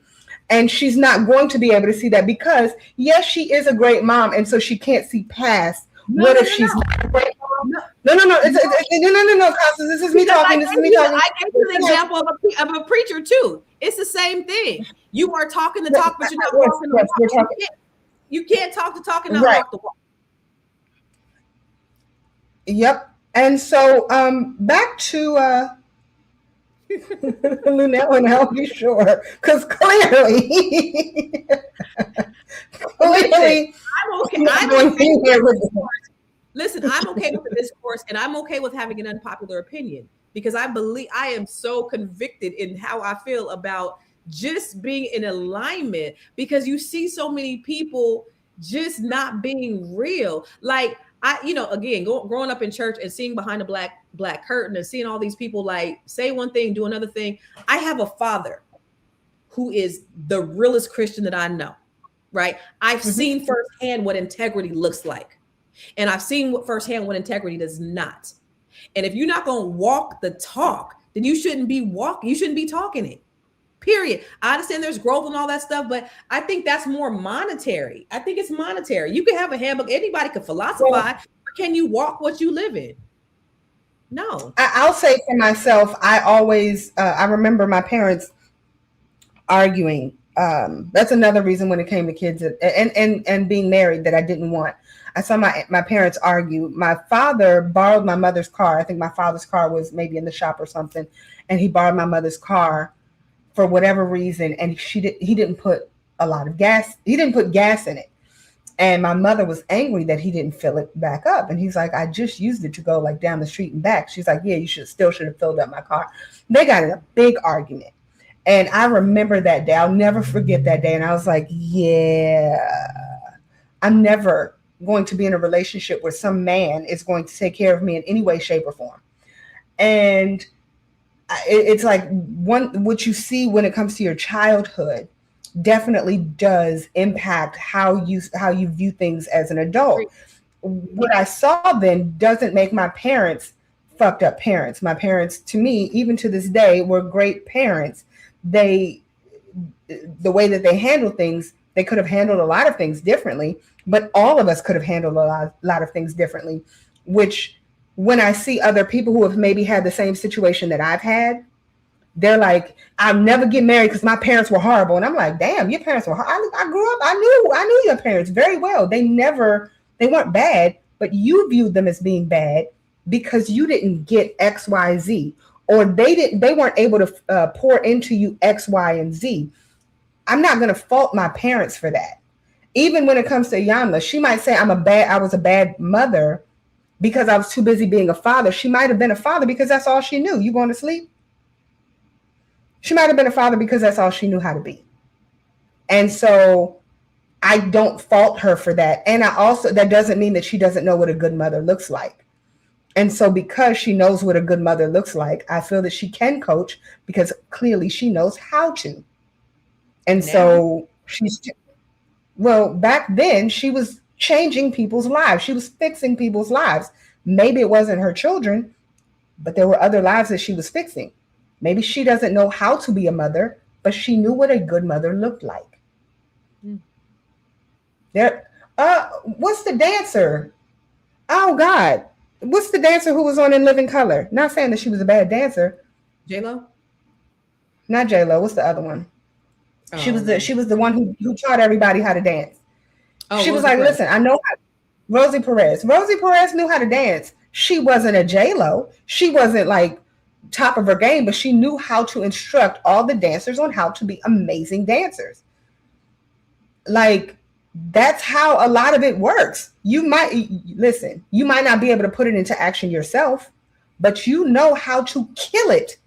And she's not going to be able to see that because, yes, she is a great mom. And so she can't see past what if she's not a great mom. No, Constance, this is me talking. I gave you an example of a preacher too. It's the same thing. You are talking the talk, but you're not walking the walk. You can't talk the talk and not walk the walk. Yep. And so back to Luenell and Al B Sure, because clearly, I'm okay. Listen, I'm okay with the discourse, and I'm okay with having an unpopular opinion because I am so convicted in how I feel about just being in alignment, because you see so many people just not being real. Like again, growing up in church and seeing behind the black curtain and seeing all these people like say one thing, do another thing. I have a father who is the realest Christian that I know, right? I've seen firsthand what integrity looks like. And I've seen firsthand what integrity does not. And if you're not going to walk the talk, then you shouldn't be walking. You shouldn't be talking it. Period. I understand there's growth and all that stuff, but I think that's more monetary. I think it's monetary. You can have a handbook. Anybody can philosophize, but can you walk what you live in? No. I'll say for myself, I always, I remember my parents arguing. That's another reason when it came to kids and being married that I didn't want. I saw my parents argue. My father borrowed my mother's car. I think my father's car was maybe in the shop or something. And he borrowed my mother's car for whatever reason. And he didn't put a lot of gas. He didn't put gas in it. And my mother was angry that he didn't fill it back up. And he's like, I just used it to go like down the street and back. She's like, yeah, you should have filled up my car. They got in a big argument. And I remember that day. I'll never forget that day. And I was like, yeah, I'm never going to be in a relationship where some man is going to take care of me in any way, shape, or form. And it's like what you see when it comes to your childhood definitely does impact how you view things as an adult. What I saw then doesn't make my parents fucked up parents. My parents, to me, even to this day, were great parents. The way that they handle things, they could have handled a lot of things differently, but all of us could have handled a lot of things differently, which when I see other people who have maybe had the same situation that I've had, they're like, I'll never get married because my parents were horrible. And I'm like, damn, your parents were horrible. I grew up, I knew your parents very well. They weren't bad, but you viewed them as being bad because you didn't get X, Y, Z, or they weren't able to pour into you X, Y, and Z. I'm not going to fault my parents for that. Even when it comes to Iyanla, she might say I was a bad mother because I was too busy being a father. She might have been a father because that's all she knew. You going to sleep? She might have been a father because that's all she knew how to be. And so I don't fault her for that. And that doesn't mean that she doesn't know what a good mother looks like. And so because she knows what a good mother looks like, I feel that she can coach because clearly she knows how to. And so back then she was changing people's lives. She was fixing people's lives. Maybe it wasn't her children, but there were other lives that she was fixing. Maybe she doesn't know how to be a mother, but she knew what a good mother looked like. What's the dancer? Oh God. What's the dancer who was on In Living Color? Not saying that she was a bad dancer. J-Lo? Not J-Lo. What's the other one? Oh, she was the one who taught everybody how to dance. Oh, she was like, listen, I know Rosie Perez. Rosie Perez knew how to dance. She wasn't a J-Lo. She wasn't like top of her game, but she knew how to instruct all the dancers on how to be amazing dancers. Like, that's how a lot of it works. You might not be able to put it into action yourself, but you know how to kill it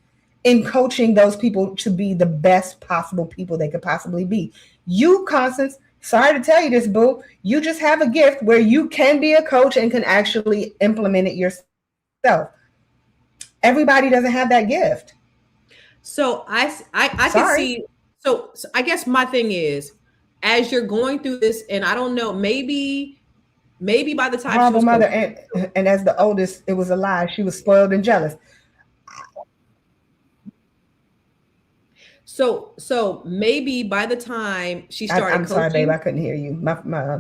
in coaching those people to be the best possible people they could possibly be. You, Constance, sorry to tell you this, boo, you just have a gift where you can be a coach and can actually implement it yourself. Everybody doesn't have that gift. So I can see. So I guess my thing is, as you're going through this, and I don't know, maybe by the time horrible mother, and as the oldest, it was a lie. She was spoiled and jealous. So maybe by the time she started I'm sorry, babe, I couldn't hear you. My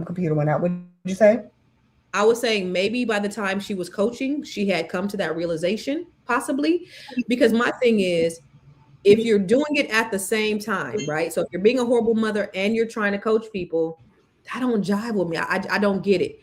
computer went out. What did you say? I was saying maybe by the time she was coaching, she had come to that realization, possibly. Because my thing is, if you're doing it at the same time, right? So if you're being a horrible mother and you're trying to coach people, that don't jive with me. I don't get it.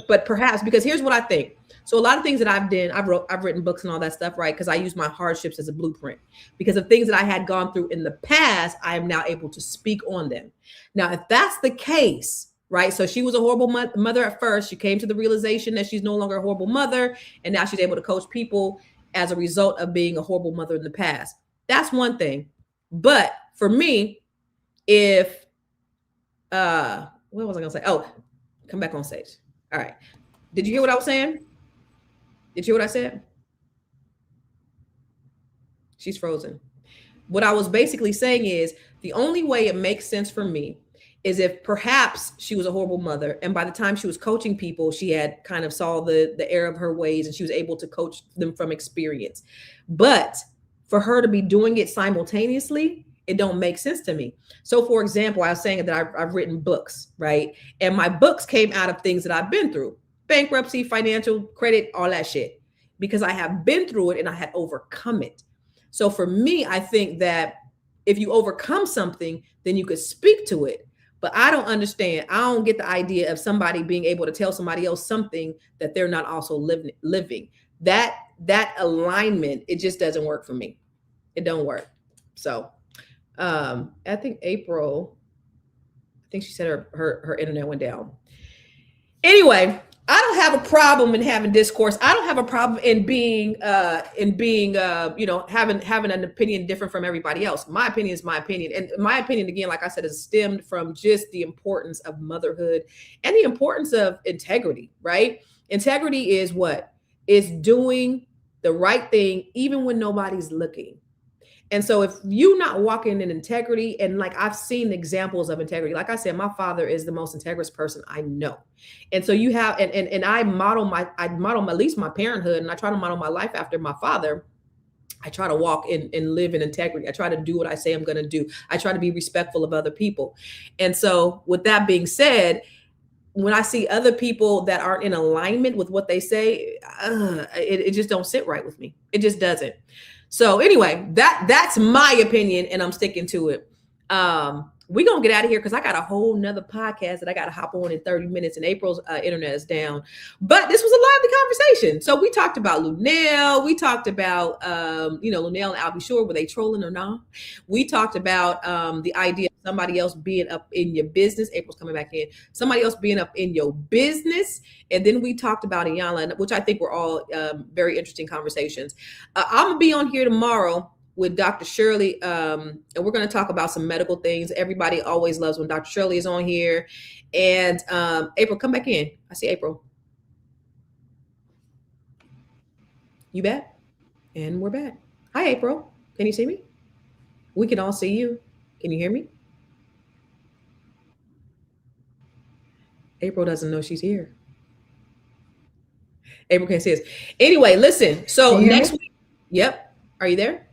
But perhaps, because here's what I think. So a lot of things that I've done, I've written books and all that stuff, right? Because I use my hardships as a blueprint. Because of things that I had gone through in the past, I am now able to speak on them. Now, if that's the case, right? So she was a horrible mother at first. She came to the realization that she's no longer a horrible mother. And now she's able to coach people as a result of being a horrible mother in the past. That's one thing. But for me, if, what was I going to say? Oh, come back on stage. All right. Did you hear what I was saying? Did you hear what I said? She's frozen. What I was basically saying is the only way it makes sense for me is if perhaps she was a horrible mother, and by the time she was coaching people, she had kind of saw the error of her ways and she was able to coach them from experience. But for her to be doing it simultaneously, it don't make sense to me. So for example, I was saying that I've written books, right? And my books came out of things that I've been through. Bankruptcy, financial, credit, all that shit. Because I have been through it and I had overcome it. So for me, I think that if you overcome something, then you could speak to it. But I don't understand. I don't get the idea of somebody being able to tell somebody else something that they're not also living. That alignment, it just doesn't work for me. It don't work. So I think April, she said her internet went down. Anyway, I don't have a problem in having discourse. I don't have a problem in being having an opinion different from everybody else. My opinion is my opinion. And my opinion, again, like I said, is stemmed from just the importance of motherhood and the importance of integrity, right? Integrity is what? It's doing the right thing, even when nobody's looking. And so if you're not walking in integrity, and like I've seen examples of integrity, like I said, my father is the most integrous person I know. And so you have, and I model at least my parenthood, and I try to model my life after my father. I try to walk and live in integrity. I try to do what I say I'm going to do. I try to be respectful of other people. And so with that being said, when I see other people that aren't in alignment with what they say, it just don't sit right with me. It just doesn't. So anyway, that's my opinion, and I'm sticking to it. we're going to get out of here because I got a whole nother podcast that I got to hop on in 30 minutes and April's internet is down. But this was a lively conversation. So we talked about Luenell. We talked about, Luenell and Al B Sure, were they trolling or not? We talked about the idea of somebody else being up in your business. April's coming back in. Somebody else being up in your business. And then we talked about Iyanla, which I think were all very interesting conversations. I'm going to be on here tomorrow with Dr. Shirley, and we're going to talk about some medical things. Everybody always loves when Dr. Shirley is on here. And April, come back in. I see April. You back? And we're back. Hi, April. Can you see me? We can all see you. Can you hear me? April doesn't know she's here. April can't see us. Anyway, listen. So next week. Yep. Are you there?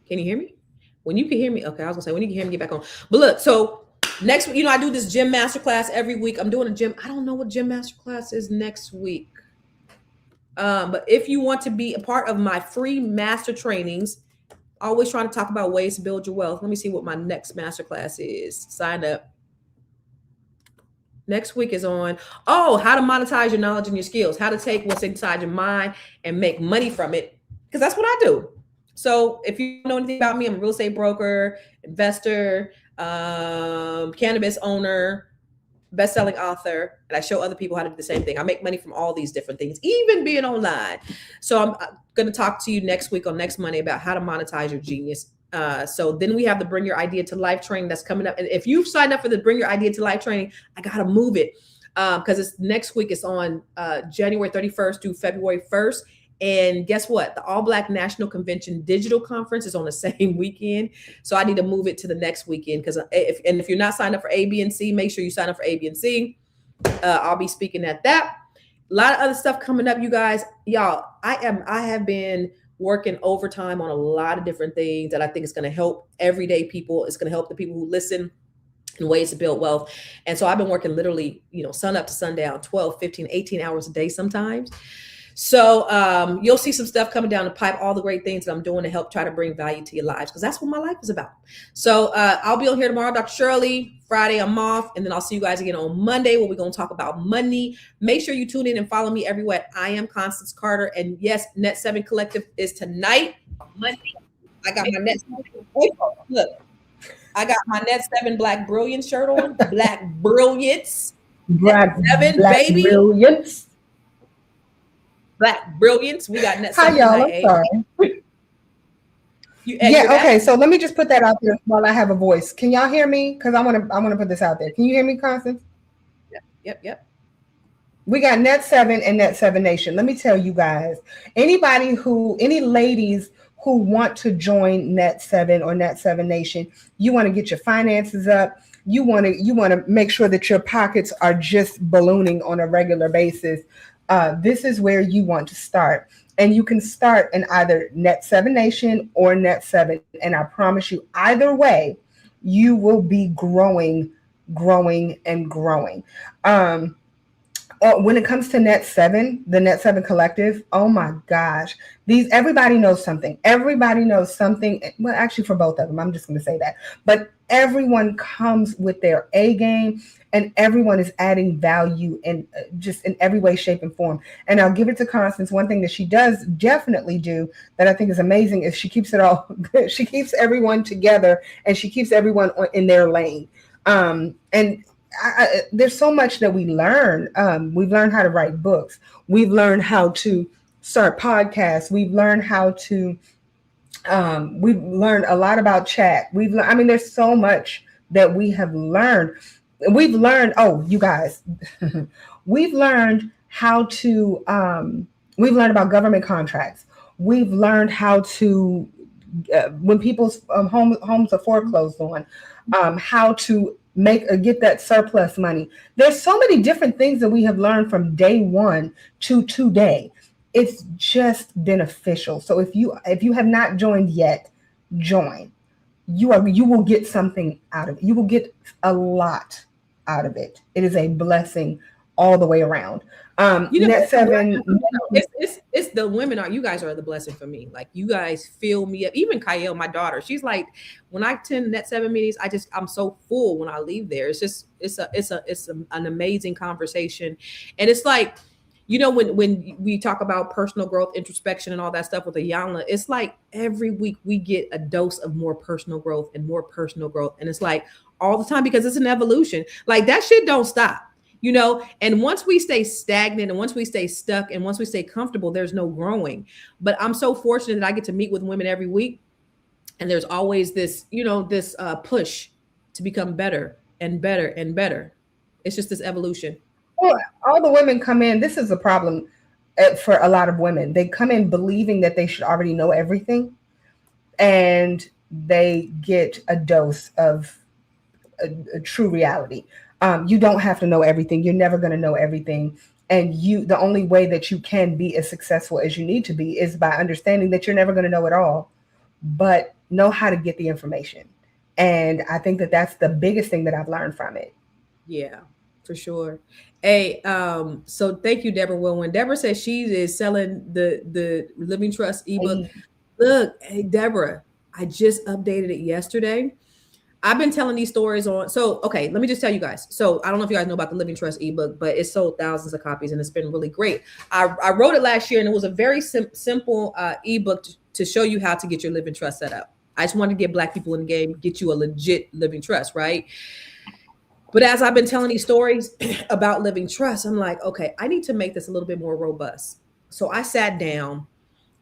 Can you hear me? When you can hear me, okay, I was gonna say when you can hear me, get back on. But look, so next week, I do this gym masterclass every week. I'm doing a gym. I don't know what gym masterclass is next week. But if you want to be a part of my free master trainings, always trying to talk about ways to build your wealth. Let me see what my next masterclass is. Sign up. Next week is on, how to monetize your knowledge and your skills, how to take what's inside your mind and make money from it. Because that's what I do. So if you know anything about me, I'm a real estate broker, investor, cannabis owner, best-selling author, and I show other people how to do the same thing. I make money from all these different things, even being online. So I'm going to talk to you next week on next Monday about how to monetize your genius. So then we have the Bring Your Idea to Life training that's coming up. And if you've signed up for the Bring Your Idea to Life training, I got to move it because it's next week. It's on January 31st through February 1st. And guess what? The All Black National Convention Digital Conference is on the same weekend. So I need to move it to the next weekend because if you're not signed up for A, B, and C, make sure you sign up for A, B, and C. I'll be speaking at that. A lot of other stuff coming up, you guys. Y'all, I have been working overtime on a lot of different things that I think is going to help everyday people. It's going to help the people who listen in ways to build wealth. And so I've been working literally, sun up to sundown, 12, 15, 18 hours a day sometimes. So you'll see some stuff coming down the pipe, all the great things that I'm doing to help try to bring value to your lives, because that's what my life is about. So I'll be on here tomorrow, Dr. Shirley. Friday, I'm off. And then I'll see you guys again on Monday where we're going to talk about money. Make sure you tune in and follow me everywhere. I am Constance Carter. And yes, Net 7 Collective is tonight. Monday. I got my Net 7. Look, I got my Net 7 Black Brilliance shirt on. Black Brilliance. Black 7, Black baby. Brilliance. Black Brilliance. We got Net 7. Hi, y'all. I'm sorry. Okay. So let me just put that out there while I have a voice. Can y'all hear me? Because I want to put this out there. Can you hear me, Constance? Yep. We got Net 7 and Net 7 Nation. Let me tell you guys, any ladies who want to join Net 7 or Net 7 Nation, you want to get your finances up. You want to make sure that your pockets are just ballooning on a regular basis. This is where you want to start. And you can start in either Net 7 Nation or Net 7. And I promise you, either way, you will be growing and growing. When it comes to Net 7, the Net 7 Collective, oh my gosh, everybody knows something. Everybody knows something. Well, actually, for both of them, I'm just going to say that. But everyone comes with their A game, and everyone is adding value in just in every way, shape, and form. And I'll give it to Constance. One thing that she does definitely do that I think is amazing is she keeps it all. She keeps everyone together, and she keeps everyone in their lane. There's so much that we learn. We've learned how to write books. We've learned how to start podcasts. We've learned how to. We've learned a lot about chat. There's so much that we have learned. We've learned. Oh, you guys, we've learned how to. We've learned about government contracts. We've learned how to, when people's homes are foreclosed on, how to get that surplus money. There's so many different things that we have learned from day one to today. It's just beneficial. So if you have not joined yet, join. You will get something out of it. You will get a lot out of it. It is a blessing all the way around. Net 7. It's the women you guys are the blessing for me. Like you guys fill me up. Even Kyle, my daughter, she's like, when I attend Net 7 meetings, I'm so full when I leave there. It's an amazing conversation. And it's like, when we talk about personal growth, introspection, and all that stuff with Iyanla, it's like every week we get a dose of more personal growth and more personal growth. And it's like all the time, because it's an evolution. Like that shit don't stop. And once we stay stagnant and once we stay stuck and once we stay comfortable, there's no growing. But I'm so fortunate that I get to meet with women every week. And there's always this, this push to become better and better and better. It's just this evolution. Well, all the women come in. This is a problem for a lot of women. They come in believing that they should already know everything. And they get a dose of a true reality. You don't have to know everything. You're never going to know everything. And the only way that you can be as successful as you need to be is by understanding that you're never going to know it all, but know how to get the information. And I think that that's the biggest thing that I've learned from it. Yeah, for sure. Hey, so thank you, Deborah Wilwin. Deborah says she is selling the Living Trust ebook. Look, hey, Deborah, I just updated it yesterday. I've been telling these stories okay, let me just tell you guys. So I don't know if you guys know about the Living Trust ebook, but it's sold thousands of copies and it's been really great. I wrote it last year and it was a very simple ebook to show you how to get your Living Trust set up. I just wanted to get Black people in the game, get you a legit Living Trust, right? But as I've been telling these stories about Living Trust, I'm like, okay, I need to make this a little bit more robust. So I sat down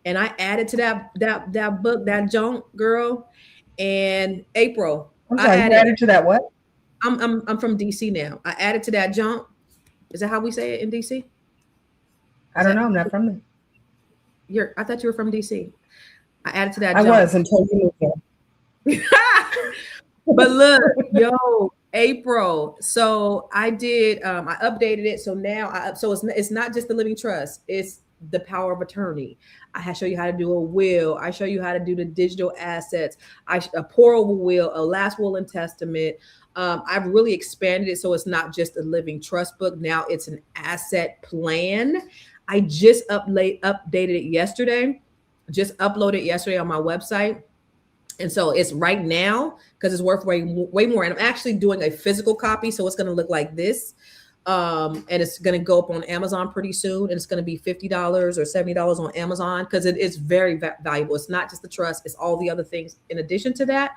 and I added to that book, that junk, girl, and April. I'm sorry, you added to that what? I'm from DC now. I added to that junk. Is that how we say it in DC? I don't know. I'm not from there. I thought you were from DC. I added to that junk. I was until you moved here. But look, April. So I did. I updated it. So now, it's not just the Living Trust. It's the power of attorney. I show you how to do a will. I show you how to do the digital assets. A pour over will, a last will and testament. I've really expanded it so it's not just a Living Trust book. Now it's an asset plan. I just updated it yesterday. Just uploaded yesterday on my website. And so it's right now because it's worth way more. And I'm actually doing a physical copy. So it's going to look like this. And it's going to go up on Amazon pretty soon. And it's going to be $50 or $70 on Amazon because it is very valuable. It's not just the trust. It's all the other things in addition to that.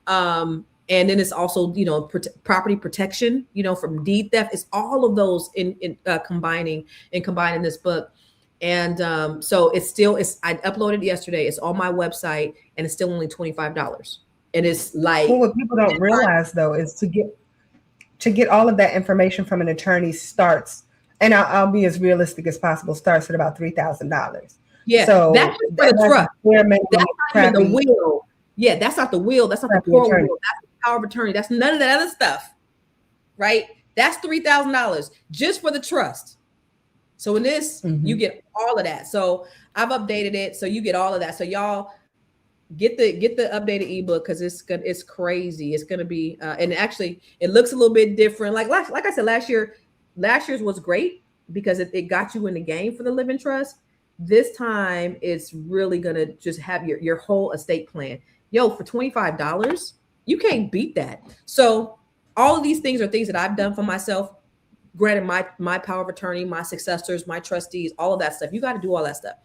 And then it's also, property protection, from deed theft. It's all of those in combining this book. And so I uploaded yesterday. It's on my website and it's still only $25. And it's like, well, what people don't realize though is to get all of that information from an attorney starts, and I'll be as realistic as possible, starts at about $3,000. Yeah, so that's for the trust. That's not even the will. Yeah, that's not the will. That's not the poor will. That's the power of attorney. That's none of that other stuff, right? That's $3,000 just for the trust. So in this, you get all of that. So I've updated it, so you get all of that. So y'all get the updated ebook because it's crazy. It's gonna be and actually it looks a little bit different. Like I said, last year's was great because it got you in the game for the Living Trust. This time it's really gonna just have your whole estate plan. For $25, you can't beat that. So all of these things are things that I've done for myself. Granted, my power of attorney, my successors, my trustees, all of that stuff. You got to do all that stuff.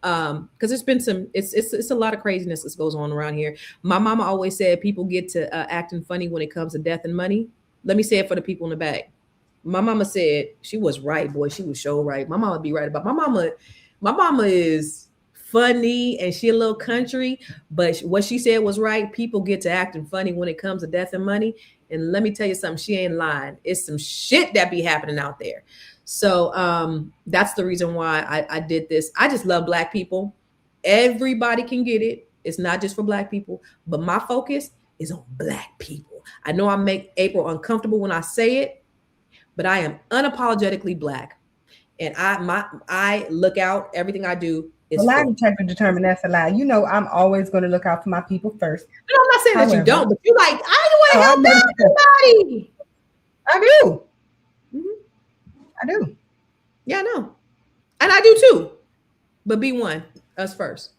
Because there's been it's a lot of craziness that goes on around here. My mama always said people get to acting funny when it comes to death and money. Let me say it for the people in the back. My mama said she was right, boy. She was so right. My mama be right about my mama. My mama is funny and she a little country, but what she said was right. People get to acting funny when it comes to death and money. And let me tell you something, she ain't lying. It's some shit that be happening out there. So that's the reason why I did this. I just love Black people. Everybody can get it. It's not just for Black people, but my focus is on Black people. I know I make April uncomfortable when I say it, but I am unapologetically Black. And I look out, everything I do is a lie detector determined that's a lie. I'm always going to look out for my people first. No, I'm not saying that you don't, but you're like, I want to help everybody. I do. I do. Yeah, I know. And I do too. But be one, us first.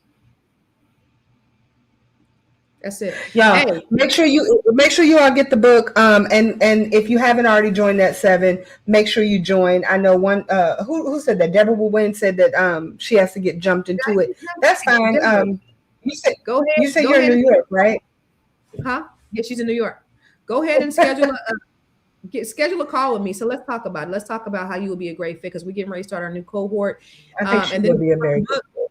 That's it. Y'all, hey, make sure you all get the book. And if you haven't already joined that 7, make sure you join. I know one who said that Deborah Wynn said that she has to get jumped into it. That's fine. You said go ahead. You said you're in New York, right? Huh? Yeah, she's in New York. Go ahead and schedule schedule a call with me. So let's talk about it. Let's talk about how you will be a great fit because we're getting ready to start our new cohort. I think she will be a very good fit.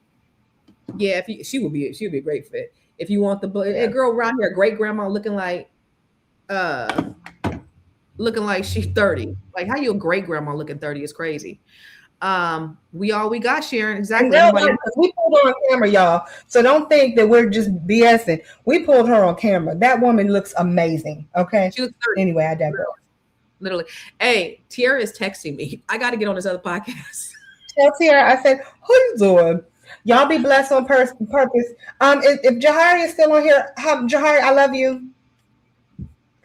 Yeah, she'll be a great fit. If you want the book, a girl around here, great grandma looking like she's 30. Like how you a great grandma looking 30 is crazy. We got, Sharon. Exactly. We pulled her on camera, y'all. So don't think that we're just BSing. We pulled her on camera. That woman looks amazing. Okay. She looks 30. Anyway, I digress. Literally. Hey, Tiara is texting me. I got to get on this other podcast. Tell Tiara, I said, who you doing? Y'all be blessed on purpose. If Jahari is still on here, Jahari, I love you.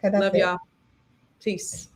Love y'all. Peace.